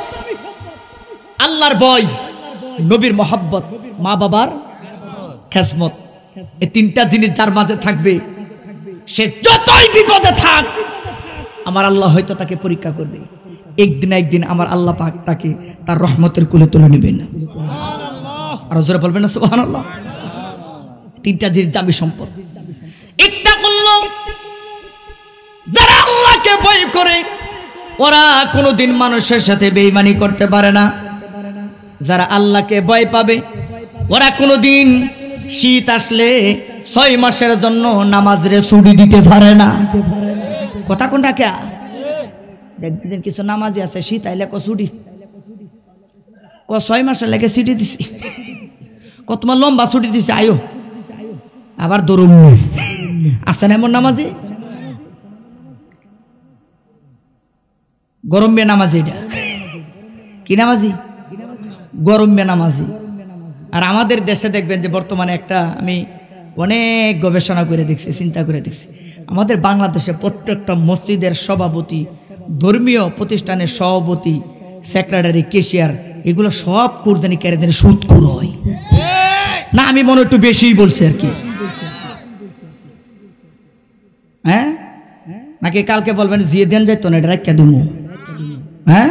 আল্লাহর ভয়, নবীর মহব্বত, মা বাবার খেজমত। এই তিনটা জিনিস যার মাঝে থাকবে, সে যতই বিপদে থাক আমার আল্লাহ হয়তো তাকে পরীক্ষা করবে। একদিন আমার আল্লাহ পাক তাকে তার রহমতের কোলে তুলে নেবেন। আর জোরে বলবেন না সুবহানাল্লাহ। তিনটা জিনিস দামি সম্পদ। ইত্তাকুল্লাহ, যারা আল্লাহকে ভয় করে ওরা কোনোদিন মানুষের সাথে বেঈমানি করতে পারে না। যারা আল্লাহকে ভয় পাবে ওরা কোনোদিন শীত আসলে 6 মাসের জন্য নামাজরে ছুটি দিতে পারে না। কথা কোনটা কে? দেখবেন কিছু নামাজি আছে শীত আইলে ছুটি, 6 মাসের লেগে ছুটি দিছি, তোমার লম্বা ছুটি দিছে আয়ো, আবার দরুন আছে না এমন নামাজি? গরমে নামাজি, এটা কি নামাজি? গরমে নামাজি। আর আমাদের দেশে দেখবেন যে বর্তমানে একটা আমি অনেক গবেষণা করে দেখছি, চিন্তা করে দেখছি, আমাদের বাংলাদেশে প্রত্যেকটা মসজিদের সভাপতি, ধর্মীয় প্রতিষ্ঠানের সভাপতি, সেক্রেটারি, ক্যাশিয়ার, এগুলো সব কুরজানি কেরাদের সুদখোর হয় না? আমি মনে একটু বেশিই বলছি আর কি, হ্যাঁ? নাকি কালকে বলবেন জিয়ে দেন যাইতো না, এটা রাখা দিমু, হ্যাঁ?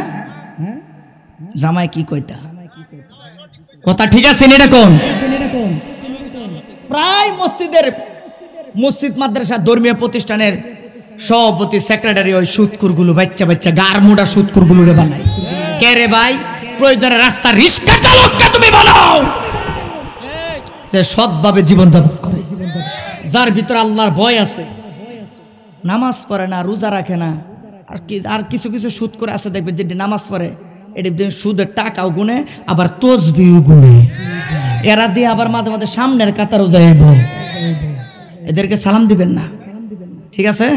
জামাই কি কইতা কথা ঠিক আছে না? এরকম প্রায় মসজিদ মাদ্রাসা ধর্মীয় প্রতিষ্ঠানের সভাপতি, সেক্রেটারি ওই সুদখোর গুলো, বাচ্চা গার মোড়া সুদখোর গুলো রে বানাই। কে রে ভাই? প্রয়োজনে রাস্তা রিস্কা চালককে তুমি বানাও, সে সৎভাবে জীবনযাপন করে, যার ভিতরে আল্লাহর ভয় আছে, নামাজ পড়ে না, রোজা রাখে না, আর কিছু সুদ করে আছে দেখবে যে নামাজ পড়ে এটি সুদের টাকাও গুনে আবার তসবিও গুনে, এরা দিয়ে আবার মাঝে মাঝে সামনের কাতারও যাইব। এদেরকে সালাম দিবেন না, ঠিক আছে?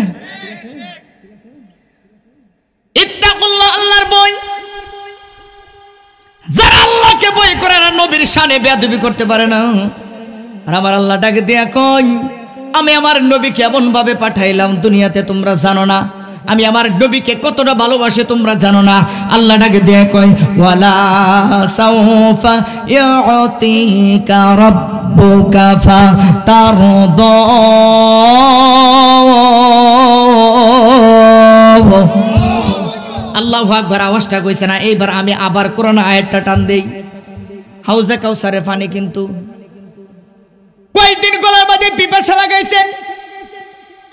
ইত্তাকুল্লাহ, আল্লাহর ভয়। যারা আল্লাহকে ভয় করে এরা নবীর শানে বেয়াদবি করতে পারে না। আর আমার আল্লাহ ডাকে দিয়া কই, আমি আমার নবীকে এমন ভাবে পাঠাইলাম দুনিয়াতে তোমরা জানো না, আমি আমার নবীকে কতটা ভালোবাসে তোমরা জানো না। আল্লাহ ডাকে দিয়া কই, ওয়ালা সাউফা ইউতিকা রাব্বুকা ফাতারদা। আল্লাহু আকবার, আওয়াজটা কইছে না? এইবার আমি আবার কোরআন আয়াতটা টান দেই। হাউজে কাউসারের পানি কিন্তু কয়দিন গলার মধ্যে পিপাসা লাগাইছেন,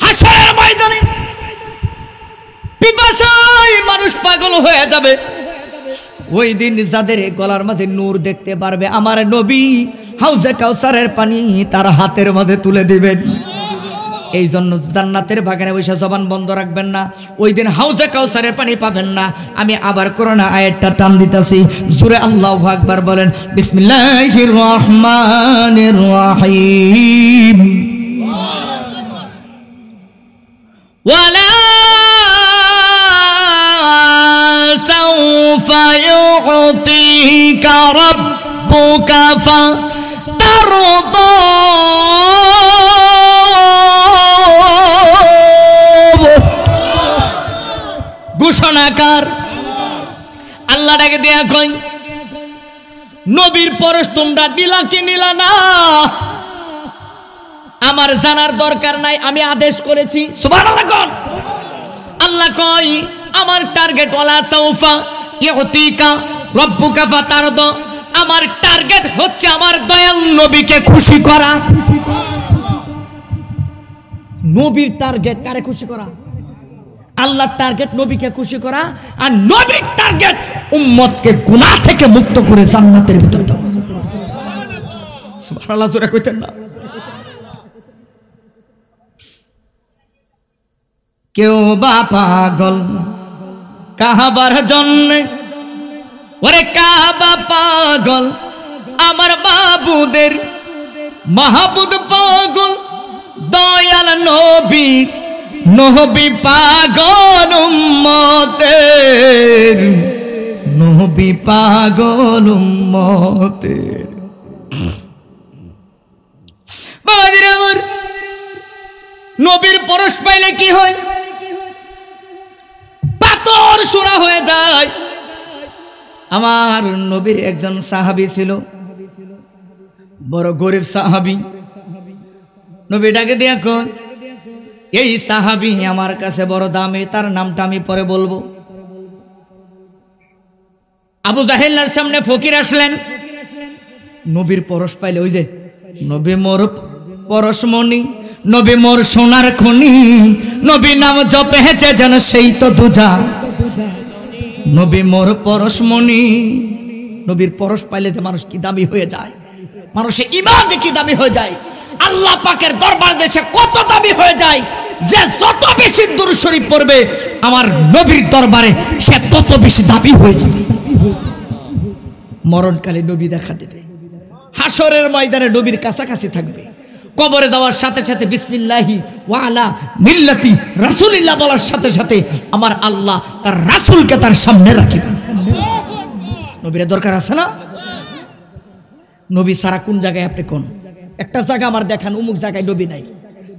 হাসরের ময়দানে পিপাসায় মানুষ পাগল হয়ে যাবে। ওই দিন যাদের গলার মাঝে নূর দেখতে পারবে, আমার নবী হাউজে কাউসারের পানি তার হাতের মাঝে তুলে দিবেন। এই জন্য জান্নাতের বাগানে বসে জবান বন্ধ রাখবেন না, ওই দিন হাউজে কাউসারের পানি পাবেন না। আমি আবার কোরআন আয়াতটা টান দিতেছি, জোরে আল্লাহু আকবার বলেন। বিসমিল্লাহির রহমানির রহিম। ওয়ালা সাউফা ইউতিকা রাব্বুকা ফাতারদা। ঘোষণাকার আল্লাহ ডাকে দেয়া কই, নবীর পরশ তোমরা নিলা কি নিলা না আমার জানার দরকার নাই, আমি আদেশ করেছি। সুবহানাল্লাহ। আল্লাহ কই, আমার টার্গেট ওয়ালা সাউফা ইউতিকা রাব্বুকা ফাতারদা, আমার টার্গেট হচ্ছে আমার দয়াল নবীকে খুশি করা। নবীর টার্গেট কারে খুশি করা? আল্লাহর টার্গেট নবীকে খুশি করা, আর নবীর টার্গেট উম্মতকে গুনাহ থেকে মুক্ত করে জান্নাতের ভিতর দেওয়া। সুবহানাল্লাহ, জোরে কইতেন না? কেউ বা পাগল কাবার জন্যে, ওরে কাবা পাগল আমার মাহবুদের, মাহবুদ পাগল দয়াল নবীর, নবী পাগল উম্মতের, নবী পাগল উম্মতের। বাবাজির আমার, নবীর পরশ পাইলে কি হয়? পাথর সোনা হয়ে যায়। আমার নবীর একজন সাহাবী ছিল, বড় গরিব সাহাবী। নবী ডাকে দিয়া কই, এই সাহাবী আমার কাছে বড় দামি, তার নামটা আমি পরে বলবো। আবু জাহেলের সামনে ফকির আসলেন, নবীর পরশ পাইলে, ওই যে নবী মোর পরশমণি, নবী মোর সোনার খনি, নবী নাম জপেছে যেন সেই তো দুজা, নবী মোর পরশমণি। নবীর পরশ পাইলে যে মানুষ কি দামি হয়ে যায়, মানুষের ঈমান যে কি দামি হয়ে যায়, আল্লাহ পাকের দরবার দেশে কত দামি হয়ে যায়। যে যত বেশি দুরূদ শরীফ পড়বে আমার নবীর দরবারে, সে তত বেশি দামি হয়ে যাবে। মরণকালে নবী দেখা দেবে, হাসরের ময়দানে নবীর কাছাকাছি থাকবে। কবরে যাওয়ার সাথে সাথে বিসমিল্লাহি ওয়া আলা মিল্লাতি রাসূলিল্লাহ বলার সাথে সাথে আমার আল্লাহ তার রাসূলকে তার সামনে রাখিবেন। নবীর দরকার আছে না? নবী সারা কোন জায়গায় আপনি কোন একটা জায়গা আমার দেখান, অমুক জায়গায় নবী নাই।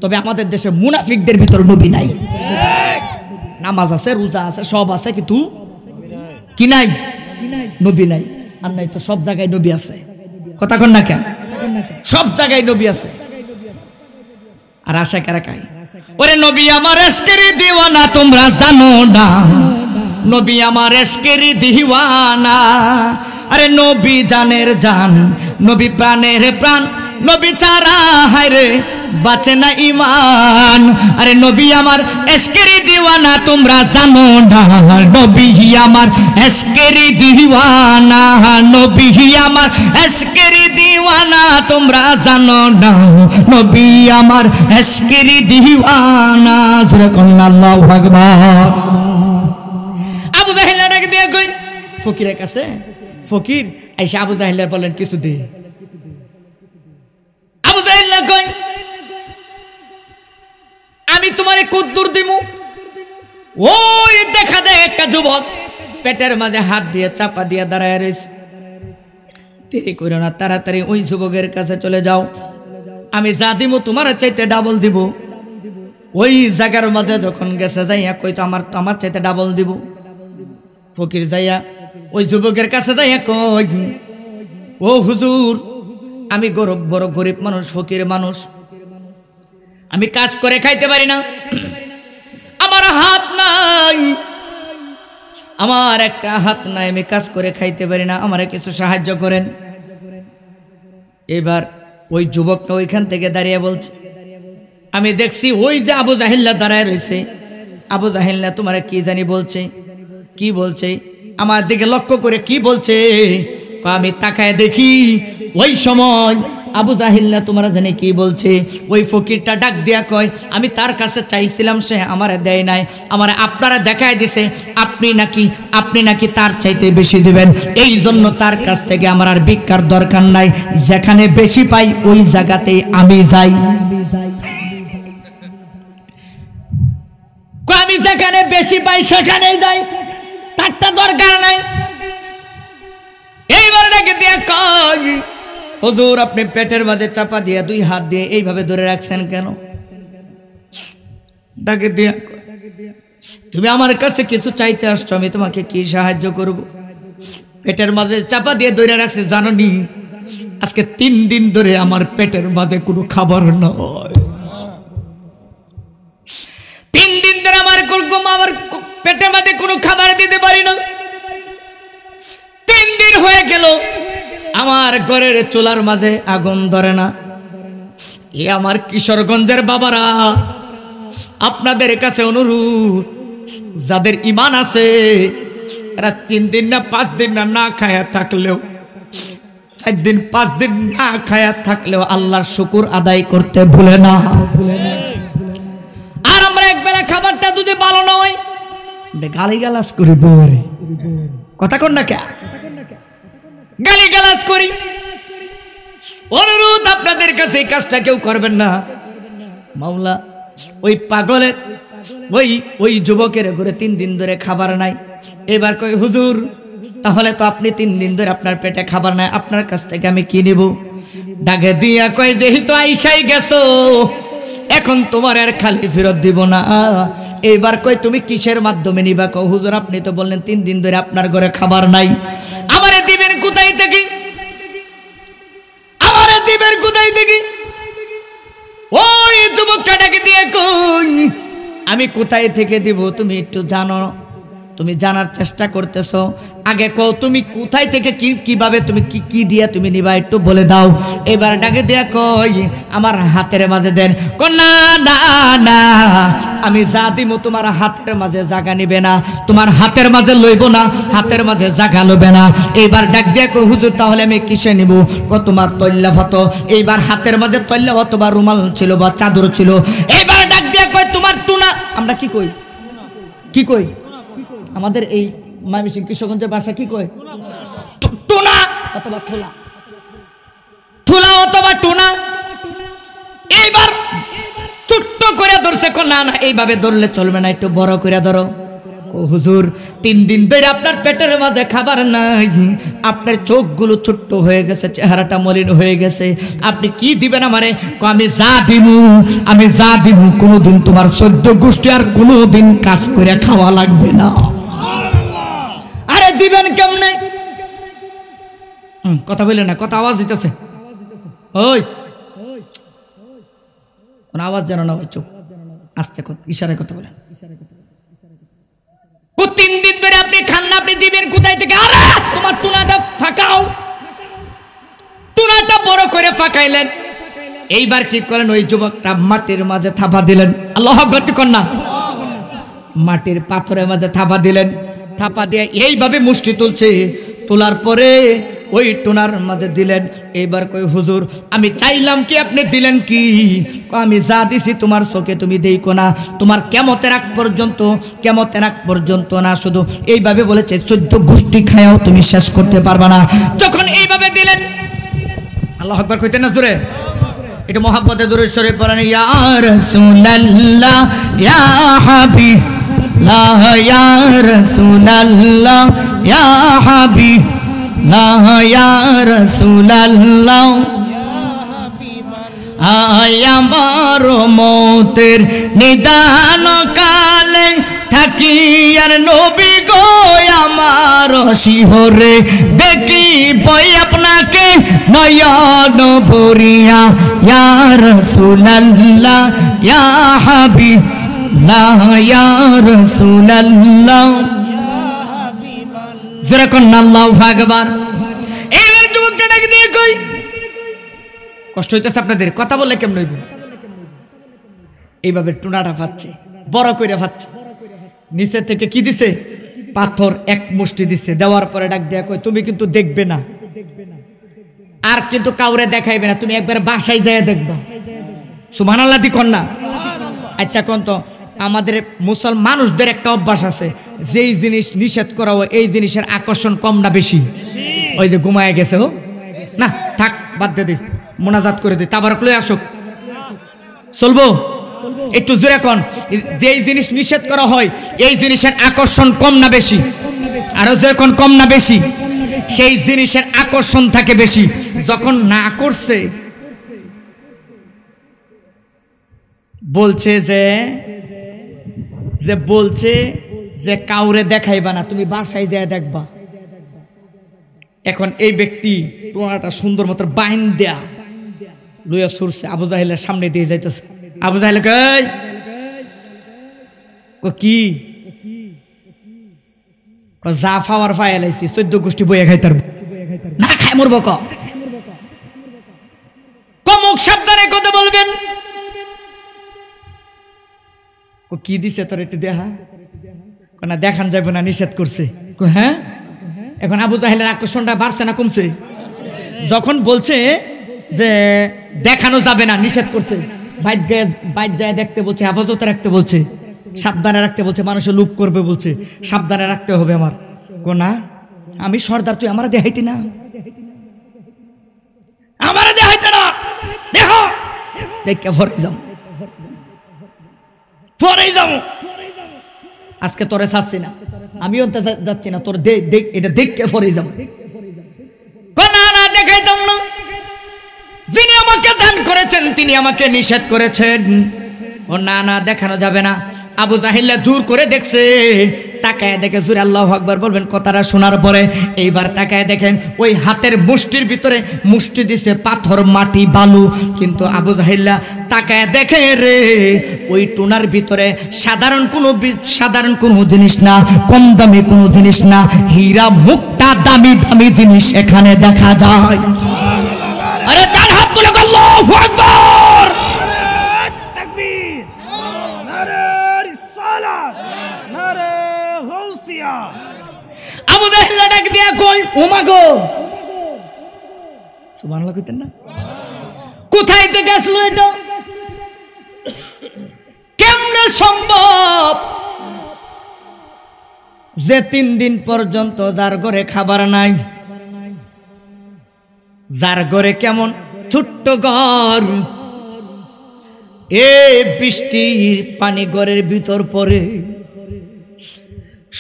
তবে আমাদের দেশে মুনাফিকদের ভিতর নবী নাই। নামাজ আছে, রোজা আছে, সব আছে, কিন্তু কি নাই? নবী নাই। আর নাই তো সব জায়গায় নবী আছে। কথা কন না কেন? সব জায়গায় নবী আছে। আর আশা কারা কাই, ওরে নবী আমার এশকের দিওয়ানা তোমরা জানো না, নবী আমার এশকের দিওয়ানা। আরে নবী জানের জান, নবী প্রাণের প্রাণ, নবী ছাড়া হায়রে বাঁচে না ঈমান। আরে নবী আমার এশকের দিওয়ানা তোমরা জানো না, নবী আমার এশকের দিওয়ানা, নবী আমার এশকের দিওয়ানা তোমরা জানো না, নবী আমার এশকের দিওয়ানা। আল্লাহু আকবার। আবু জাহেল ডাক দিয়ে কই ফকিরের কাছে, ফকির আইসা আবু জাহেল বলেন কিছু দে। আবু জাহেল কই আমি তোমারে কদ্দুর দিমু। ওই দেখা দেয় একটা যুবক পেটের মাঝে হাত দিয়ে চাপা দিয়ে দাঁড়ায় রয়েছে। দেরি করো না, তাড়াতাড়ি ওই যুবকের কাছে চলে যাও। আমি যা দিব তোমার চাইতে ডাবল দিব। ওই জায়গার মাঝে যখন গেছে যাইয়া কই তো আমার চাইতে ডাবল দিব। ফকির যাইয়া ওই যুবকের কাছে যাইয়া কই, ও হুজুর, আমি বড় গরিব মানুষ, ফকির মানুষ, আমি কাজ করে খাইতে পারি না, আমার হাত নাই, আমার একটা হাত নাই, আমি কাজ করে খাইতে পারি না, আমারে কিছু সাহায্য করেন। এবার ওই যুবকটা ওইখান থেকে দাঁড়িয়ে বলছে, আমি দেখছি ওই যে আবু জাহিল্লা দাঁড়ায় রয়েছে, আবু জাহিল্লা তোমার কি জানি বলছে, কি বলছে, আমার দিকে লক্ষ্য করে কি বলছে। আমি তাকায় দেখি ওই সময় আবু জাহিল্লা তোমার জানি কি বলছে। ওই ফকিরটা ডাক দিয়া কয়, আমি তার কাছে চাইছিলাম, সে আমারে দেয় নাই, আমারে আপনারা দেখায় দিছে আপনি নাকি তার চাইতে বেশি দিবেন, এই জন্য তার কাছ থেকে আমার আর ভিক্ষার দরকার নাই, যেখানে বেশি পাই ওই জায়গাতেই আমি যাই। আমি যেখানে বেশি পাই সেখানেই যাই, তারটা দরকার নাই। এইবার ডাকে দিয়া কয়, হুজুর আপনি পেটের মাঝে চাপা দিয়ে দুই হাত দিয়ে এইভাবে ধরে রাখছেন কেন? ডাকে দিয়া, তুমি আমার কাছে কিছু চাইতে আসছো, আমি তোমাকে কি সাহায্য করব? পেটের মাঝে চাপা দিয়ে ধরে রাখছে, জানো নি আজকে 3 দিন ধরে আমার পেটের মাঝে কোনো খাবার নয়। 3 দিন ধরে আমার পেটের মাঝে কোনো খাবার দিতে পারি না। 3 দিন হয়ে গেল আমার ঘরের চুলার মাঝে আগুন ধরে না। এ আমার কিশোরগঞ্জের বাবারা, আপনাদের কাছে অনুরোধ, যাদের ঈমান আছে এরা 3 দিন না 5 দিন না খায়া থাকলেও, 4 দিন 5 দিন না খায়া থাকলেও আল্লাহর শুকর আদায় করতে ভুলে না। আর আমরা একবেলা খাবারটা যদি ভালো না হয় গালিগালাজ করি, বউরে কথা কন না কে, গালিগালাজ করি। অনুরোধ আপনাদের কাছে এই কাজটা কেউ করবেন না। মাওলা ওই পাগলের ওই যুবকের ঘরে 3 দিন ধরে খাবার নাই। এবার কই, হুজুর তাহলে তো আপনি 3 দিন ধরে আপনার পেটে খাবার নাই, আপনার কাছ থেকে আমি কি নিব? ডাকে দিয়া কই, যেহেতু আইসাই গেছো এখন তোমার আর খালি ফেরত দিব না। এইবার কই, তুমি কিসের মাধ্যমে নিবা? কও, হুজুর আপনি তো বললেন 3 দিন ধরে আপনার ঘরে খাবার নাই, আমারে দিবেন কোথায় থেকে? আমারে দিবেন কোথায় থেকে? ওই যুবকটা ডাকে দিয়ে কই, আমি কোথায় থেকে দিব তুমি একটু জানো, তুমি জানার চেষ্টা করতেছো, আগে কও তুমি কোথায় থেকে কিভাবে তুমি কি দিয়া তুমি নিবা একটু বলে দাও। এবার ডাকে দিয়া কই, আমার হাতের মাঝে দেন। না না না, আমি যা দিব তোমার হাতের মাঝে জায়গা নিবে না, তোমার হাতের মাঝে লইব না, হাতের মাঝে জায়গা লবে না। এইবার ডাক দিয়া কই, হুজুর তাহলে আমি কিসে নিব? তোমার তৈল্লা হতো। এইবার হাতের মাঝে তৈল্লা হতো বা রুমাল ছিল বা চাদর ছিল। এইবার ডাক দিয়া কই, তোমার টুনা, আমরা কি কই, কি কই আমাদের এই ময়মনসিংহ কিশোরগঞ্জের ভাষা কি কয়? টুনা অথবা থোলা, থোলা অথবা টুনা। এইবার ছোট্ট করে ধরছে, না না এইভাবে ধরলে চলবে না, একটু বড় করে ধরো। ও হুজুর 3 দিন ধরে আপনার পেটের মাঝে খাবার নাই, আপনার চোখগুলো ছোট্ট হয়ে গেছে, চেহারাটা মলিন হয়ে গেছে, আপনি কি দিবেন আমারে? আমি যা দিব কোনোদিন তোমার 14 গোষ্ঠী আর কোনোদিন কাজ করে খাওয়া লাগবে না। আরে দিবেন কেমনে? কথা বললেন না, কথা আওয়াজ দিতেছে, ওই কোন আওয়াজ যেন না হয়, চুপ আস্তে ইশারায় কথা বলেন। 3 দিন ধরে আপনি খান না, আপনি দিবেন কোথায় থেকে? আরে তোমার টুনাটা ফাঁকাও, টুনাটা বড় করে ফাঁকাইলেন। এইবার কি করেন, ওই যুবকটা মাটির মাঝে থাপা দিলেন। আল্লাহু আকবার কর না, মাটির পাথরের মাঝে থাপা দিলেন। থাপা দিয়ে এইভাবে মুষ্টি তুলছে, তোলার পরে ওই টুনার মাঝে দিলেন। এইবার কই, হুজুর আমি চাইলাম কি, আপনি দিলেন কি? আমি যা দিছি তোমার চোখে তুমি দেখো না, তোমার কিয়ামতের আগ পর্যন্ত না, শুধু এইভাবে বলেছে 14 গোষ্ঠী খায়াও তুমি শেষ করতে পারবা না। যখন এইভাবে দিলেন, আল্লাহু আকবার কইতে না জোরে, এটা মহব্বতে দরুদ শরীফ পড়েন। ইয়া রাসূলুল্লাহ ইয়া হাবিবাল্লাহ ইয়া রাসূলুল্লাহ ইয়া হাবিবাল্লাহ ইয়া রাসূলুল্লাহ আয় আমার মৌতের নিদান কালে থাকি আর নবী গো আমার শিহরে দেখি বই আপনাকে নয়ন ভরিয়া ইয়া রাসূলুল্লাহ ইয়া হাবিবাল্লাহ ইয়া রাসূলুল্লাহ যেরকম আল্লাহু আকবার। এইবার যুবকটা ডাক দিয়ে কই কষ্ট হইতেছে আপনাদের কথা বললে কেমন হইব এইভাবে টুনাটা ফাচ্ছে বড় কইরা ফাচ্ছে নিচে থেকে কি দিছে পাথর এক মুষ্টি দিছে দেওয়ার পরে ডাক দেয়া কই তুমি কিন্তু দেখবে না আর কিন্তু কাউরে দেখাইবে না তুমি একবার বাসায় যায় দেখবা সুবহানাল্লাহ দি কন্যা। আচ্ছা কোন তো আমাদের মুসলমান মানুষদের একটা অভ্যাস আছে যেই জিনিস নিষেধ করা হয় এই জিনিসের আকর্ষণ কম না বেশি ওই যে ঘুমায় গেছে ও না থাক বাদ দে দি মোনাজাত করে দি তাবারক লই আসুক চলবো একটু জোরে কোন যেই জিনিস নিষেধ করা হয় এই জিনিসের আকর্ষণ কম না বেশি আরো জোরে কোন কম না বেশি সেই জিনিসের আকর্ষণ থাকে বেশি যখন না করছে বলছে যে কাউরে দেখাইবা না তুমি বাসায় যায় দেখবা। এখন এই ব্যক্তি টোনাটা সুন্দর মতো বাইন দেয়া লইয়া ছুটছে আবু জাহেলের সামনে দিয়ে যাইতেছে। আবু জাহেল কই ও কি যা ফাওয়ার ফাইলাইছি 14 গোষ্ঠী বইয়া খাইতার না খায় মরবো কমুক সাবধানে কথা বলবেন। ও কি দিছে তোর একটু দেখা না দেখান যাবে না নিষেধ করছে হ্যাঁ। এখন আবু জাহেলের আকর্ষণটা বাড়ছে না কমছে যখন বলছে যে দেখানো যাবে না নিষেধ করছে বাইর যায় দেখতে বলছে হেফাজতে রাখতে বলছে সাবধানে রাখতে বলছে মানুষের লুপ করবে বলছে সাবধানে রাখতে হবে আমার কোনা আমি সর্দার তুই আমার দেখাইতি না আমার দেখাইতে না দেখো দেখে পরে যাও আজকে তোরে চাচ্ছি না আমিও যাচ্ছি না তোর দেখ এটা দেখে পরে যাও না দেখাইতাম না যিনি আমাকে দান করেছেন তিনি আমাকে নিষেধ করেছেন ও না দেখানো যাবে না। আবু জাহেল জোর করে দেখছে তাকায় দেখে জোরে আল্লাহু আকবার বলবেন কথাটা শোনার পরে এইবার তাকায় দেখেন ওই হাতের মুষ্টির ভিতরে মুষ্টি দিছে পাথর মাটি বালু কিন্তু আবু জাহেল তাকায় দেখে রে ওই টুনার ভিতরে সাধারণ কোনো জিনিস না কম দামি কোনো জিনিস না হীরা মুক্তা দামি দামি জিনিস এখানে দেখা যায়। আরে তার হাত তুলে আল্লাহু আকবার তাকবীর নারে রিসালাত নারে গাউসিয়া। আবু জাহেল ডাক দিয়া কই ওমা গো সুবহানাল্লাহ কইতেন না কোথায় থেকে আসলো এটা কেমনে সম্ভব যে 3 দিন পর্যন্ত যার ঘরে খাবার নাই যার ঘরে কেমন ছোট্ট ঘর এই বৃষ্টির পানি ঘরের ভিতর পড়ে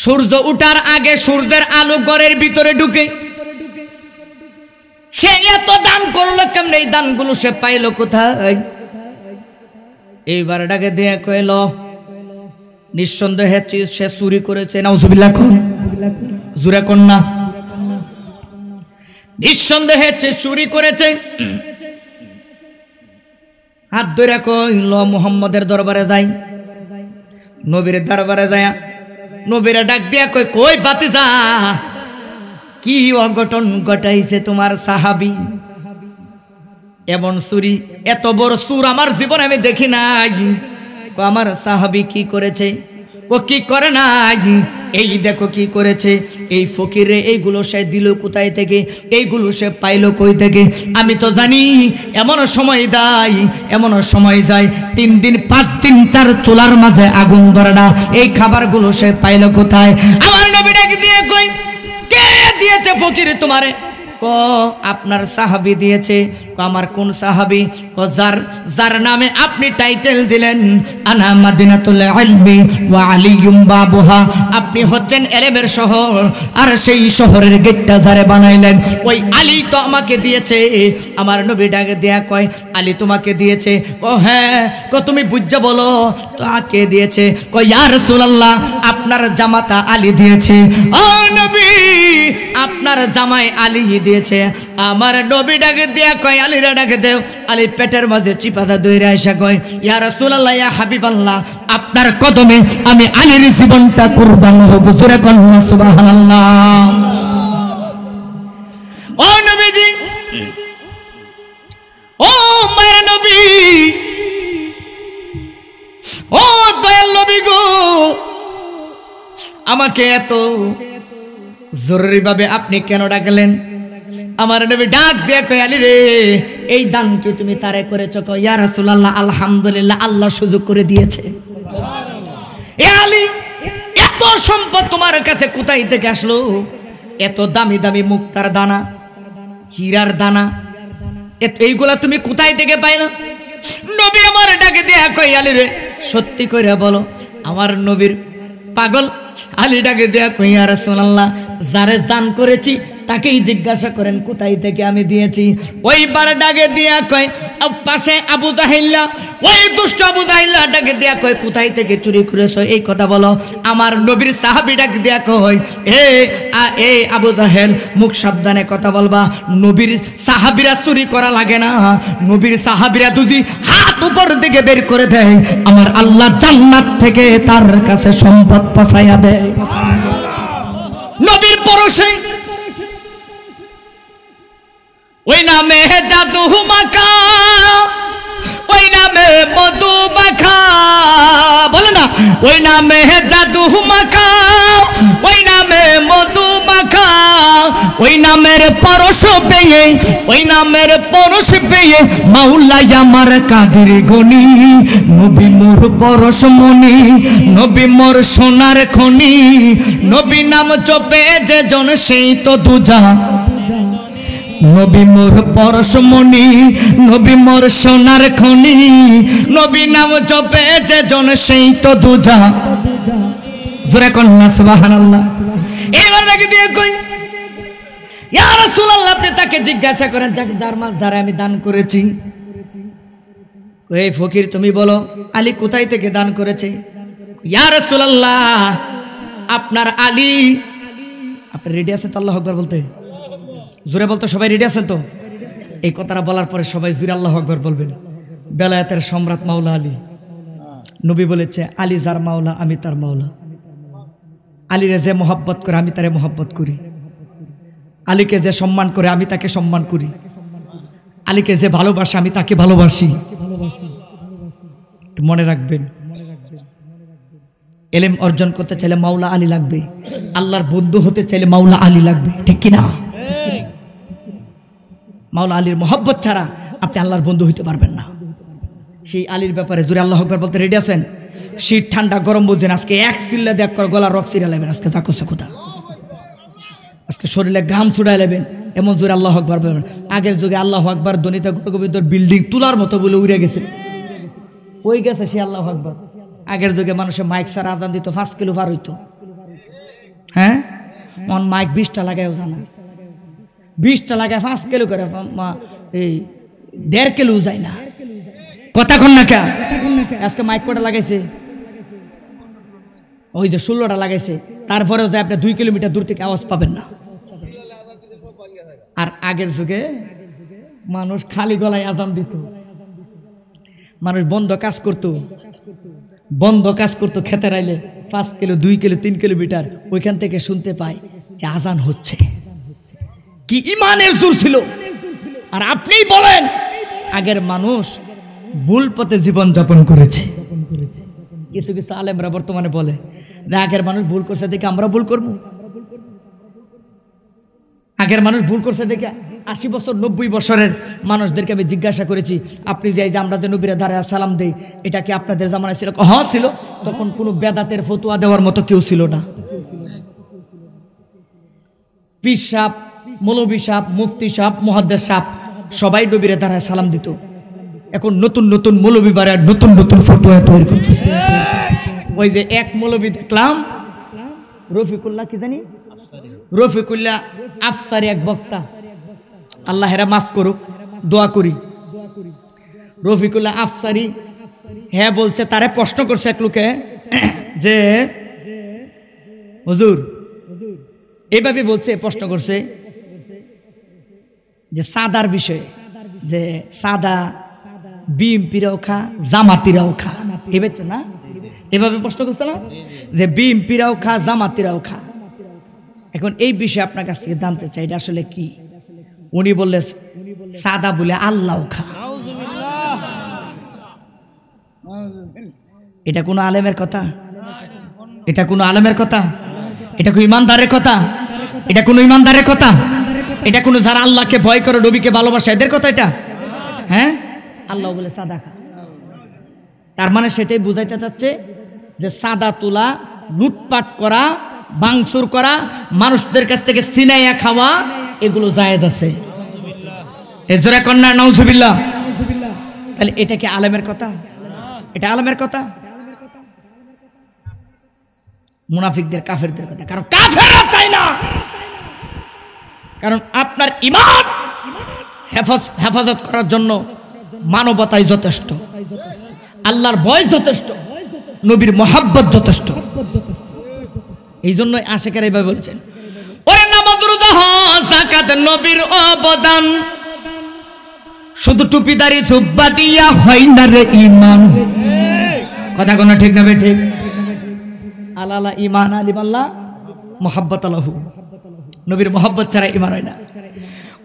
সূর্য উঠার আগে সূর্যের আলো ঘরের ভিতরে ঢুকে সে এত দান করলো কেমনে এই দানগুলো সে পাইলো কোথায় এইবার ডাকে দিয়ে কইল নিঃসন্দেহে সে চুরি করেছে নাউজুবিল্লাহ কোন জুরে কোন না নিঃসন্দেহে চুরি করেছে হাত ধরে কইল মুহাম্মদের দরবারে যাই নবীর দরবারে যায় নবীরা ডাক দিয়া কই ভাতিজা কি অঘটন ঘটাইছে তোমার সাহাবী এমন চুরি এত বড় চুর আমার জীবনে আমি দেখি নাই আমার সাহাবী কি করেছে ও কি করে নাই এই দেখো কি করেছে এই ফকিরে এইগুলো সে দিল কোথায় থেকে এইগুলো সে পাইলো কই থেকে আমি তো জানি এমন সময় যায় 3 দিন 5 দিন 4 চুলার মাঝে আগুন ধরে না এই খাবারগুলো সে পাইলো কোথায় আমার নবী ডাক দিয়ে কই কে দিয়েছে ফকিরে তোমারে আপনার সাহাবী দিয়েছে। আমার কোন সাহাবী? যার নামে আপনি টাইটেল দিলেন আনা মাদিনাতুল ইলমি ওয়া আলিয়ুম বাবুহা, আপনি হচ্ছেন এলেমের শহর, আর সেই শহরের গেটটা যারে বানাইলেন ওই আলী তো আমাকে দিয়েছে। আমার নবী ডাকে দেয়া কয়, আলী তোমাকে দিয়েছে? ও হ্যাঁ। তুমি বুঝা বলো তো কে দিয়েছে? কয় ইয়া রাসূলুল্লাহ আপনার জামাতা আলী দিয়েছে। ও নবী আপনার জামাই আলী দিয়েছে। আমার নবী ডাকে দেয়া কয় আলীরা ডাকে দেও। আলী পেটের মাঝে চিপাদা দইরা এসে কয় ইয়া রাসূলুল্লাহ ইয়া হাবিবাল্লাহ আপনার কদমে আমি আলীর জীবনটা কুরবান হোক। জোরে কন্যা সুবহানাল্লাহ। ও নবীজি, ও মায়ের নবী, ও দয়াল নবী গো, আমাকে এত জরুরি ভাবে আপনি কেন ডাকলেন? আমার নবী ডাক দিয়ে কয় আলী রে এই দান কি তুমি তারে করেছো? কয় ইয়া রাসূলুল্লাহ আলহামদুলিল্লাহ আল্লাহ সুযোগ করে দিয়েছে। এ আলী এত সম্পদ তোমার কাছে কোথায় থেকে আসলো? এত দামি দামি মুক্তার দানা, হীরার দানা, এইগুলা তুমি কোথায় থেকে পাইলা? নবী আমার ডাকে দিয়ে কয় আলী রে সত্যি কইরা বলো। আমার নবীর পাগল আলী ডাকে দেয়া কই ইয়া রাসূলুল্লাহ যারে দান করেছি তাকেই জিজ্ঞাসা করেন কোথায় থেকে আমি দিয়েছি। ওইবার ডাকে দিয়া কয় পাশে আবু জাহিল্লা, ওই দুষ্ট আবু জাহিল্লা ডাকে দিয়া কয় কোথায় থেকে চুরি করেছো এই কথা বলো। আমার নবীর সাহাবী ডাকে দিয়া কয় এ আবু জাহেল মুখ সাবধানে কথা বলবা। নবীর সাহাবীরা চুরি করা লাগে না, নবীর সাহাবীরা দুজি হাত উপর দিকে বের করে দেয়, আমার আল্লাহ জান্নাত থেকে তার কাছে সম্পদ পৌঁছায়া দেয়। নবীর পরশে ওই নামে জাদু মাখা, ওই নামে মধু মাখা, বলে না ওই নামে জাদু মাখা, ওই নামে মধু মাখা, ওই নামের পরশ পেয়ে, ওই নামের পরশ পেয়ে মাওলাই আমার কাদের গনি, নবী মোর পরশ মনি, নবী মোর সোনার খনি, নবী নাম জপে যে জন সেই তো দুজা, নবী মোর পরশমণি, নবী মোর সোনার খনি, নবী নাম জপে যে জন সেই তো দুজা। জোরে কন্যা সুবহানাল্লাহ। এবার নাকি দিয়ে কই ইয়া রাসূলুল্লাহ আপনি তাকে জিজ্ঞাসা করেন যাকে যার মাল ধারে আমি দান করেছি। এই ফকির তুমি বলো আলী কোথায় থেকে দান করেছে? ইয়া রাসূলুল্লাহ আপনার আলী, আপনি রেডি আছেন তো আল্লাহু আকবার বলতে? জোরে বলতো সবাই রেডি আছেন তো? এই কথাটা বলার পরে সবাই জোরে আল্লাহু আকবার বলবেন। বেলায়েতের সম্রাট মাওলা আলী, নবী বলেছে আলী যার মাওলা আমি তার মাওলা। আলীরে যে মোহাব্বত করে আমি তারে মোহাব্বত করি, আলীকে যে সম্মান করে আমি তাকে সম্মান করি, আলীকে যে ভালোবাসে আমি তাকে ভালোবাসি। মনে রাখবেন এলেম অর্জন করতে চাইলে মাওলা আলী লাগবে, আল্লাহর বন্ধু হতে চাইলে মাওলা আলী লাগবে, ঠিক কিনা? মাওলা আলীর মোহাব্বত ছাড়া আপনি আল্লাহর বন্ধু হইতে পারবেন না। সেই আলীর ব্যাপারে জোরে আল্লাহু আকবার বলতে রেডি আছেন? শীত ঠান্ডা গরম বুঝেন, আজকে এক চিল্লা দেখ করে গলার রক চিরা নেবেন, আজকে যা করছে কোথা, আজকে শরীরে ঘাম ছুড়াই নেবেন, এমন জোরে আল্লাহু আকবার বলবেন। আগের যুগে আল্লাহু আকবার ধ্বনিতে গোবিন্দর বিল্ডিং তুলার মতো বলে উড়ে গেছে, ওই গেছে সে আল্লাহু আকবার। আগের যুগে মানুষের মাইক ছাড়া আদান দিত 5 কিলো পার হইতো, হ্যাঁ মন মাইক 20টা লাগায়ও জানা, 20টা লাগায় 5 কিলো করে, এই 1.5 কিলো যায় না। কথা কন না কে? আজকে মাইক কটা লাগাইছে? ওই যে 16টা লাগাইছে, তারপরেও যায় আপনি 2 কিলোমিটার দূর থেকে আওয়াজ পাবেন না। আর আগের যুগে মানুষ খালি গলায় আজান দিত, মানুষ বন্ধ কাজ করতো, খেতে রাইলে 5 কিলো 2 কিলো 3 কিলোমিটার ওইখান থেকে শুনতে পায় যে আজান হচ্ছে। কি ইমানের জোর ছিল! আর আপনিই বলেন আগের মানুষ ভুল পথে জীবন যাপন করেছে। কিছু কিছু আলেমরা বর্তমানে বলে আগের মানুষ ভুল করছে দেখে আমরা ভুল করব। আগের মানুষ ভুল করছে দেখে 80 বছর 90 বছরের মানুষদেরকে আমি জিজ্ঞাসা করেছি, আপনি যে আমরা যে নবীরা দাঁড়া সালাম দেই এটা কি আপনাদের জামানায় ছিল? হ্যাঁ ছিল। তখন কোনো বেদাতের ফতোয়া দেওয়ার মতো কেউ ছিল না। পীর সাহেব মৌলভী সাহেব, মুফতি সাহেব, মুহাদ্দিস সাহেব সবাই নবীরে দাঁড়ায় সালাম দিত। এখন নতুন নতুন মৌলভী বাড়ায় নতুন নতুন ফতোয়া তৈরি করতেছে। ওই যে এক মৌলভী দেখলাম রফিকুল্লাহ, কি জানি রফিকুল্লাহ আফসারি, এক বক্তা, আল্লাহ হেরা মাফ করুক, দোয়া করি। রফিকুল্লাহ আফসারি হ্যাঁ বলছে, তারে প্রশ্ন করছে এক লোকে যে হুজুর এইভাবে বলছে, প্রশ্ন করছে যে সাদার বিষয়ে, যে সাদা বিএমপিরাও খা, জামাতিরাও খা, এবার তো না, এভাবে প্রশ্ন করছে না যে বিএমপিরাও খা, জামাতিরাও খা। এখন এই বিষয়ে আপনার কাছ থেকে জানতে চাই এটা আসলে কি। উনি বললে সাদা বলে আল্লাহ খা। এটা কোনো আলেমের কথা? এটা কোনো আলেমের কথা? এটা কোনো ইমানদারের কথা? এটা কোনো ইমানদারের কথা? এটা কোনো যারা আল্লাহকে ভয় করে, নবীকে ভালোবাসে, এদের কথা এটা? হ্যাঁ, আল্লাহ বলে সাদা খা। তার মানে সেটাই বুঝাইতে চাচ্ছে যে সাদা তোলা, লুটপাট করা, ভাঙচুর করা, মানুষদের কাছ থেকে ছিনাইয়া খাওয়া, এগুলো জায়েজ আছে। এজরা কন্যা নাউজুবিল্লাহ। তাহলে এটা কি আলেমের কথা? এটা আলেমের কথা? মুনাফিকদের, কাফেরদের কথা। কারণ কাফেররা চায় না, কারণ আপনার ঈমান হেফাজত করার জন্য মানবতাই যথেষ্ট, আল্লাহর ভয় যথেষ্ট, নবীর মহাব্বত যথেষ্ট। এই জন্যই আশিকেরা এইভাবে বলছেন, ওরে নামাজ রোজা হজ যাকাত নবীর অবদান, শুধু টুপিদারি জুব্বা দিয়া হয় না রে ঈমান। কথা কোন ঠিক না বে ঠিক? আলালা ঈমান আলিমাল্লাহ মুহাব্বত আলাহু, নবীর মুহাব্বত ছাড়া ঈমান হয় না।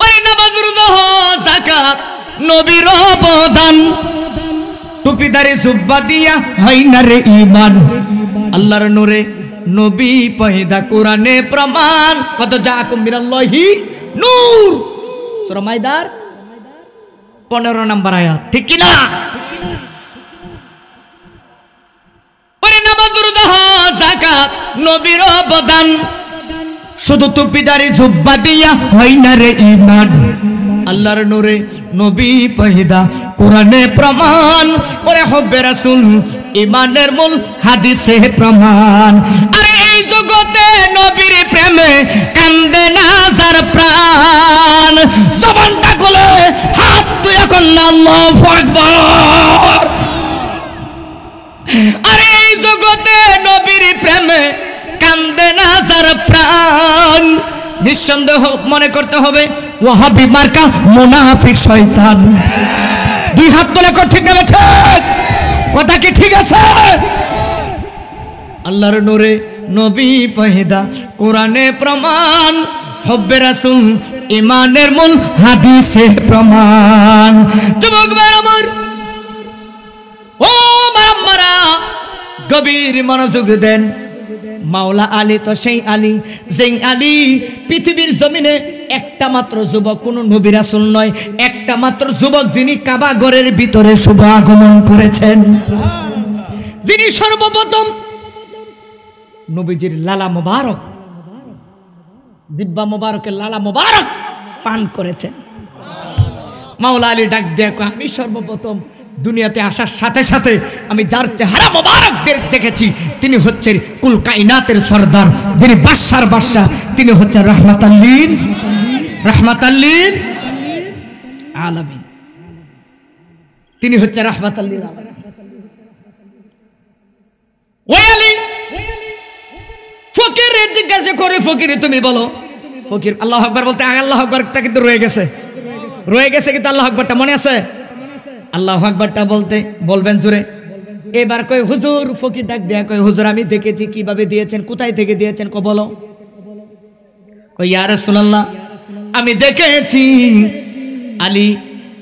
ওই নামাজ রোজা হজ যাকাত নবীর অবদান, টুপিদারি জুব্বা দিয়া হয় না রে ঈমান। আল্লাহর নূরে নবী পয়দা, কোরআনে প্রমাণ, কত জাআকুম মিনাল্লাহি নূর, সূরা মাইদার 15 নম্বর আয়াত, ঠিক কি না? ওরে নামাজ রোজা হজ যাকাত নবীর অবদান, শুধু টুপিদারি জুব্বা দিয়া হয় না রে ঈমান। আল্লাহর নূরে নবী পয়দা, কোরআনে প্রমাণ, ওরে হব্বে রাসূল ঈমানের মূল, হাদিসে প্রমাণ। আরে এই জগতে নবীর প্রেমে কান্দে না যার প্রাণ, জবানটা খুলে হাত তুলে কন্যা আল্লাহু আকবার। আরে এই জগতে নবীর প্রেমে কান্দে না যার প্রাণ, নিঃসন্দেহ মনে করতে হবে ওয়াহাবি মার্কা মুনাফিক শয়তান। দুই হাত তুলে কর, ঠিক না ঠিক? কথা কি ঠিক আছে? আল্লাহর নূরে নবী পয়দা, কোরআনে প্রমাণ, হব্বে রাসূল ঈমানের মূল, হাদিসে প্রমাণ। যুবক ভাই আমার, ও মারা গভীর মনোযোগ দেন। মাওলা আলী তো সেই আলী, যেই আলী পৃথিবীর জমিনে একটা মাত্র যুবক, কোন নবী রাসূল নয়, একটা মাত্র যুবক যিনি কাবা ঘরের ভিতরে শুভ আগমন করেছেন, যিনি সর্বপ্রথম নবীজির লালা মোবারক, দিব্যা মোবারকের লালা মোবারক পান করেছেন। মাওলা আলী ডাক দেয়া কয়, আমি সর্বপ্রথম দুনিয়াতে আসার সাথে সাথে আমি যার চেহারা মোবারক দেখেছি, তিনি হচ্ছেন কুল কায়নাতের সরদার, যিনি বাদশার বাদশা, তিনি হচ্ছেন রাহমাতাল লিল আলামিন, তিনি হচ্ছেন রাহমাতাল লিল আলামিন। ওই আলী ফকিরে জিজ্ঞাসা করে, ফকিরে তুমি বলো। ফকির আল্লাহু আকবার বলতে, আল্লাহু আকবারটা কিন্তু রয়ে গেছে, কিন্তু আল্লাহু আকবারটা মনে আছে? আল্লাহু আকবারটা বলতে বলবেন জোরে। এবার কই হুজুর, ফকির ডাক দেয়া কই, হুজুর আমি দেখেছি কিভাবে দিয়েছেন, কোথায় থেকে দিয়েছেন, কো বলো। কই ইয়া রাসূলুল্লাহ, আমি দেখেছি আলী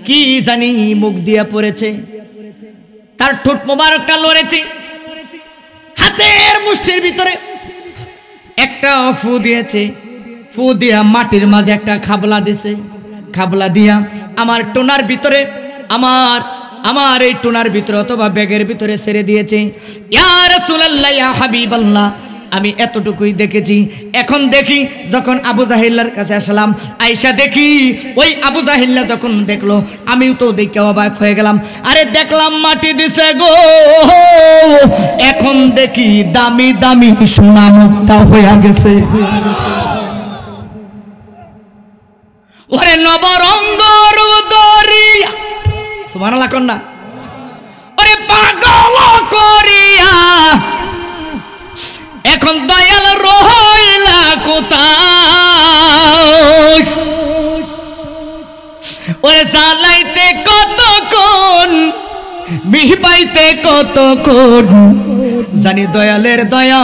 কি জানি মুখ দিয়া পড়েছে, তার ঠোঁট মোবারকটা লড়েছে, হাতের মুষ্টির ভিতরে একটা ফু দিয়েছে, ফু দিয়া মাটির মাঝে একটা খাবলা দিছে, খাবলা দিয়া আমার টোনার ভিতরে, আমার এই টোনার ভিতরে অথবা ব্যাগের ভিতরে ছেড়ে দিয়েছে। ইয়া রাসূলুল্লাহ, ইয়া হাবিবাল্লাহ, আমি এতটুকুই দেখেছি। এখন দেখি যখন আবু জাহিল্লার কাছে আসলাম, আয়েশা দেখি ওই আবু জাহিল্লা যখন দেখলো, আমিও তো দেখে অবাক হয়ে গেলাম। আরে দেখলাম মাটি দিছে গো, এখন দেখি দামি দামি সোনা মুক্তা হয়ে গেছে। ওরে নবরঙ্গর দরিয়া, সুবহানাল্লাহ কন্যা, ওরে পাগল করিয়া এখন দয়াল রইলা কোথায়? ওরে জ্বালাইতে কতক্ষণ, মিহিবাইতে কতক্ষণ, জানি দয়ালের দয়া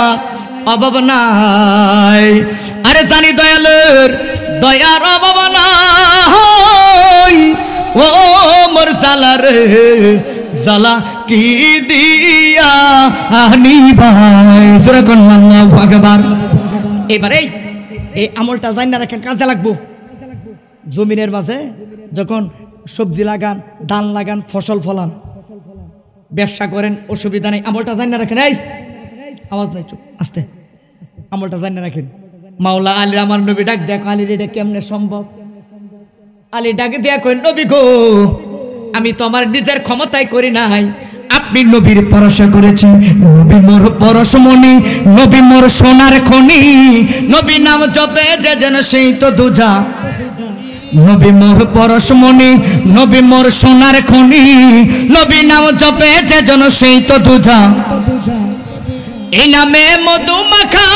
অভাব নাই। আরে জানি দয়ালের দয়ার অভাব নাই। ও মোর জ্বালা রে জ্বালা কি দিয়া আনিবাই, যেরকম আল্লাহু আকবার। এবারে এই আমলটা জানা রাখেন, কাজে লাগবো। জমিনের মাঝে যখন সবজি লাগান, ধান লাগান, ফসল ফলান, ব্যবসা করেন, অসুবিধা নেই, আমলটা জানা রাখেন। এই আওয়াজ নাই, চুপ, আস্তে, আমলটা জানা রাখেন। মাওলা আলী আমার নবী ডাক দেখ, আলীর এটা কেমনে সম্ভব? আলী ডাকে দেয়া কই, নবী গো আমি তো আমার নিজের ক্ষমতায় করি নাই, আপনি নবীর পরশা করেছি। নবী মোর পরশমণি, নবী মোর সোনার খনি, নবী নাম জপে যে যেন সেই তো দুজা। নবী মোর পরশমণি, নবী মোর সোনার খনি, নবী নাম জপে যে যেন সেই তো দুজা। এই নামে মধু মাখা,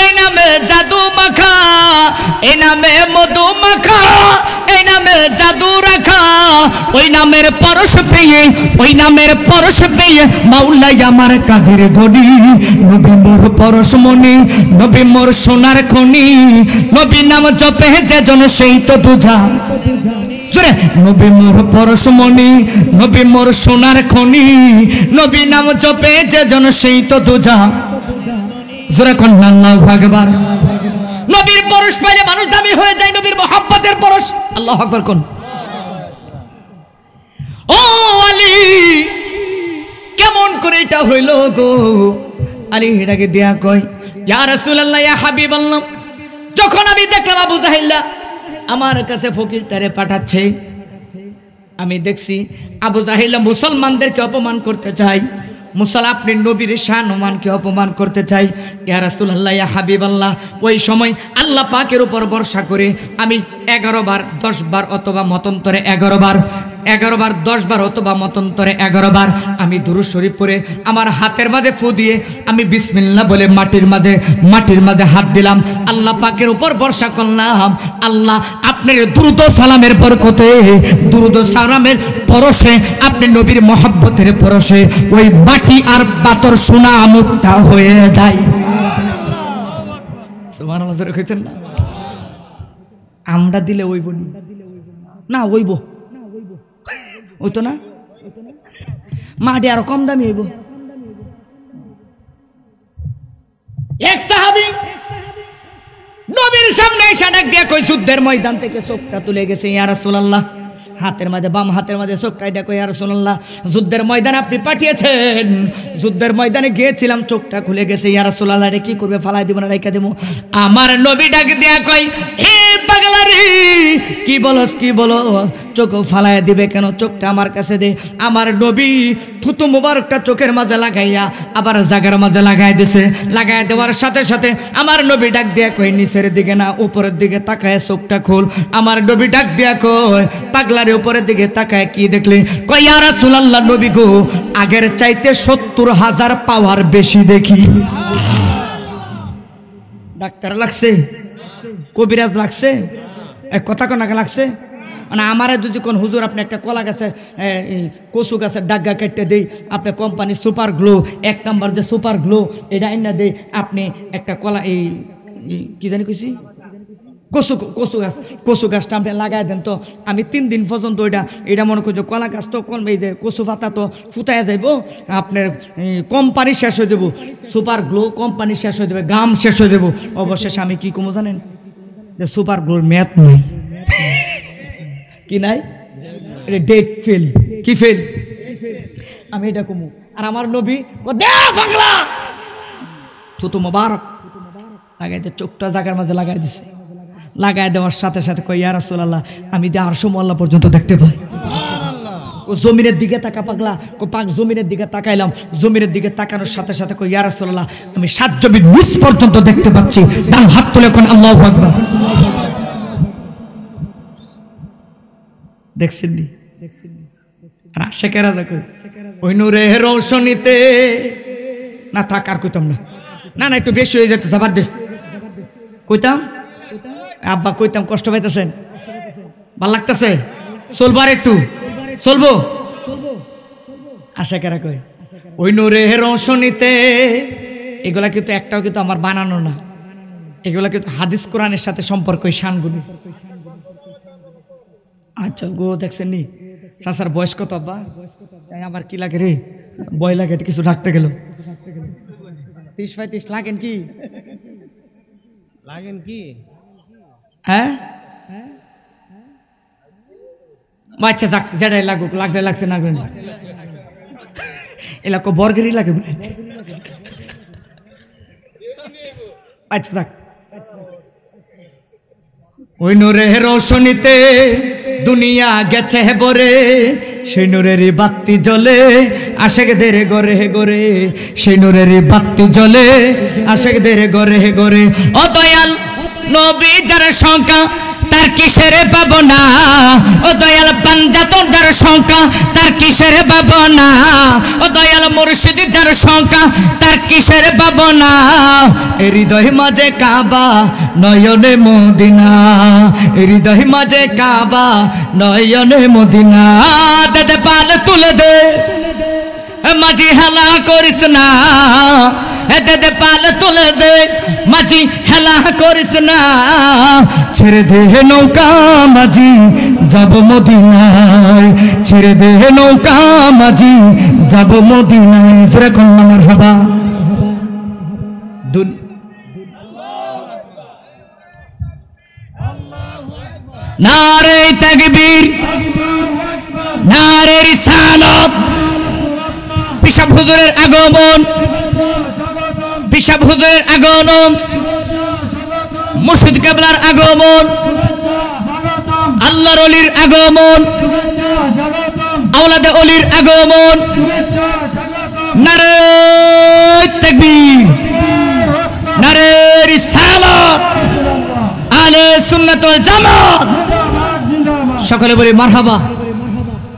এই নামে জাদু মাখা, এই নামে মধু মাখা, এই নামে জাদু রাখা। ওই নামের পরশ পেয়ে, ওই নামের পরশ পেয়ে মাওলাই আমার কাঁধের ধরি। নবী মোর পরশমণি, নবী মোর সোনার খনি, নবী নাম জপে যে জন সেই তো দুজা। নবী মোর পরশমণি, নবী মোর সোনার খনি, নবী নাম জপে যে জন সেই তো দুজা। জোরে কন্যা আল্লাহু আকবার। নবীর পরশ পাইলে মানুষ দামি হয়ে যায়, নবীর মহব্বতের পরশ। আল্লাহু আকবার কোন। ও আলী কেমন করে এটা হইল গো? আলী এটাকে দেয়া কয়, ইয়া রাসূলুল্লাহ, ইয়া হাবিবাল্লাহ, যখন আমি দেখলাম আবু জাহিল্লা আমার কাছে ফকিরটারে পাঠাচ্ছে, আমি দেখছি আবু জাহিল্লা মুসলমানদেরকে অপমান করতে চাই, আপনি নবীর শানমানকে অপমান করতে চাই। ইয়া রাসূলুল্লাহ, ইয়া হাবিবাল্লাহ, ওই সময় আল্লাহ পাকের উপর ভরসা করে আমি 11 বার 10 বার অথবা মতন্তরে 11 বার 10 বার অথবা মতন্তরে 11 বার আমি দুরূদ শরীফ পড়ে আমার হাতের মাঝে ফু দিয়ে আমি বিসমিল্লাহ বলে মাটির মাঝে হাত দিলাম। আল্লাহ পাকের উপর ভরসা করলাম, আল্লাহ আপনার দুরূদ সালামের বরকতে, দুরূদ সালামের পরশে, আপনি নবীর মহব্বতের পরশে ওই মাটি আর পাথর সোনা মুক্তা হয়ে যায়। সুবহানাল্লাহ কইতেন না? আমরা দিলে ওইব না, ওইব ওইতো না, মাটি আরো কম দামি হইব। এক সাহাবী নবীর সামনে এসে ডাক দিয়ে কই, যুদ্ধের ময়দান থেকে চোখটা তুলে গেছে ইয়া রাসূলুল্লাহ। হাতের মাঝে, বাম হাতের মাঝে চোখটা এটা কই, ইয়া রাসূলুল্লাহ যুদ্ধের ময়দানে আপনি পাঠিয়েছেন, যুদ্ধের ময়দানে গিয়েছিলাম, চোখটা খুলে গেছে ইয়া রাসূলুল্লাহ, রে কি করবে? ফালাই দিব না রাইখা দেব? আমার নবী ডাক দিয়া কই, হে পাগলারে, কি বলো চোখ ফালাইয়া দিবে কেন? চোখটা আমার কাছে দে। আমার নবী থুতু মুবারকটা চোখের মাঝে লাগাইয়া আবার জাগার মাঝে লাগাই দিছে। লাগাই দেওয়ার সাথে সাথে আমার নবী ডাক দিয়া কই, নিচের দিকে না উপরের দিকে তাকায় চোখটা খোল। আমার নবী ডাক দিয়া কই, পাগলারে উপরের দিকে তাকায় কি দেখলি? কই, ইয়া রাসূলুল্লাহ নবী গো, আগের চাইতে 70,000 পাওয়ার বেশি দেখি। ডাক্তার লাগছে, কবিরাজ লাগছে, কথা কোনাকে লাগছে? মানে আমারে যদি কোন হুজুর আপনি একটা কলা গাছে কচু গাছের ডাগা কেটে দেই, আপনি কোম্পানি সুপার গ্লো 1 নাম্বার যে সুপার গ্লো এটা এনে দেই, আপনি একটা কলা এই কি জানি কইছি কচু গাছটা আপনি লাগাই দেন, তো আমি 3 দিন পর্যন্ত এটা মনে করছি কলা গাছ তো এই যে কচু পাতা তো ফুটাইয়া যাইব, আপনার কোম্পানি শেষ হয়ে যাব, সুপার গ্লো কোম্পানি শেষ হয়ে যাবে, গ্রাম শেষ হয়ে যাব। অবশেষে আমি কি কমো জানেন? যে সুপার গ্লোর ম্যাথ নেই, কি নাই, ডেট ফেল, কি ফেল, আমি এটা কমু। আর আমার নবী থুতু মোবারক লাগাই দিয়ে চোখটা জায়গার মাঝে লাগাই দিছে। লাগাই দেওয়ার সাথে সাথে কই ইয়া রাসূলুল্লাহ আমি যে আরশ মোয়াল্লা পর্যন্ত দেখতে পাই। ও জমিনের দিকে তাকা পাগলা, ও পাক জমিনের দিকে তাকাইলাম, জমিনের দিকে তাকানোর সাথে সাথে কই ইয়া রাসূলুল্লাহ আমি 7 জমির নিচ পর্যন্ত দেখতে পাচ্ছি। ডান হাত তুলে কোন আল্লাহু আকবার। দেখছেন নি? আর আশেকেরা দেখো ওই নূরের রৌশনীতে না থাকার কইতাম না, না না একটু বেশি হয়ে যেতে যাবার দে কইতাম আব্বা কইতাম কষ্ট পাইতেছেন ভাল লাগতেছে চলবো আর একটু চলবো আশেকেরা কই ওই নূরের রৌশনীতে। এগুলা কিন্তু একটাও কিন্তু আমার বানানো না, এগুলা কিন্তু হাদিস কোরআনের সাথে সম্পর্ক এই শানগুলি। আচ্ছা গো দেখছেন নি চাচার বয়স কত আব্বা? আমার কি লাগে রে ভয় লাগে কিছু ডাকতে গেল 30-35 লাগেন কি হ্যাঁ আচ্ছা যাক যেটাই লাগুক লাগতে লাগছে না এলাকা বর্গেরই লাগে বলে আচ্ছা যাক ওই নূরের রৌশনীতে দুনিয়া গেছে বরে সেই নূরেরই বাতি জ্বলে আশেকদের গরে গরে সেই নূরেরই বাতি জ্বলে আশেকদের গরে গরে। ও দয়াল নবী যার সংখ্যা তার কিসের ভাবনা, ও দয়াল পাঞ্জাতন যার সংখ্যা তার কিসের ভাবনা, ও দয়াল মুর্শিদ যার সংখ্যা তার কিসের ভাবনা। হৃদয় মাঝে কাবা নয়নে মদিনা, হৃদয় মাঝে কাবা নয়নে মদিনা। দে পাল তুলে দে মাঝি হেলা করিস না, দে পাল তুলে দে মাঝি হেলা করিস না। ছেড়ে দে নৌকা মাঝি যাব মদিনায়, ছেড়ে দে নৌকা মাঝি যাব মদিনায়। যেরকম মারহাবা নারে তাকবীর নারে রিসালাত। পিসাব হুজুরের আগমন, পিসাব হুজুরের আগমন, মুর্শিদ কেবলার আগমন, আল্লাহর ওলির আগমন, আওলাদে ওলির আগমন। নারে তাকবীর নারে রিসালাত, আহলে সুন্নাত ওয়াল জামাত। সকলে বলি মারহাবা।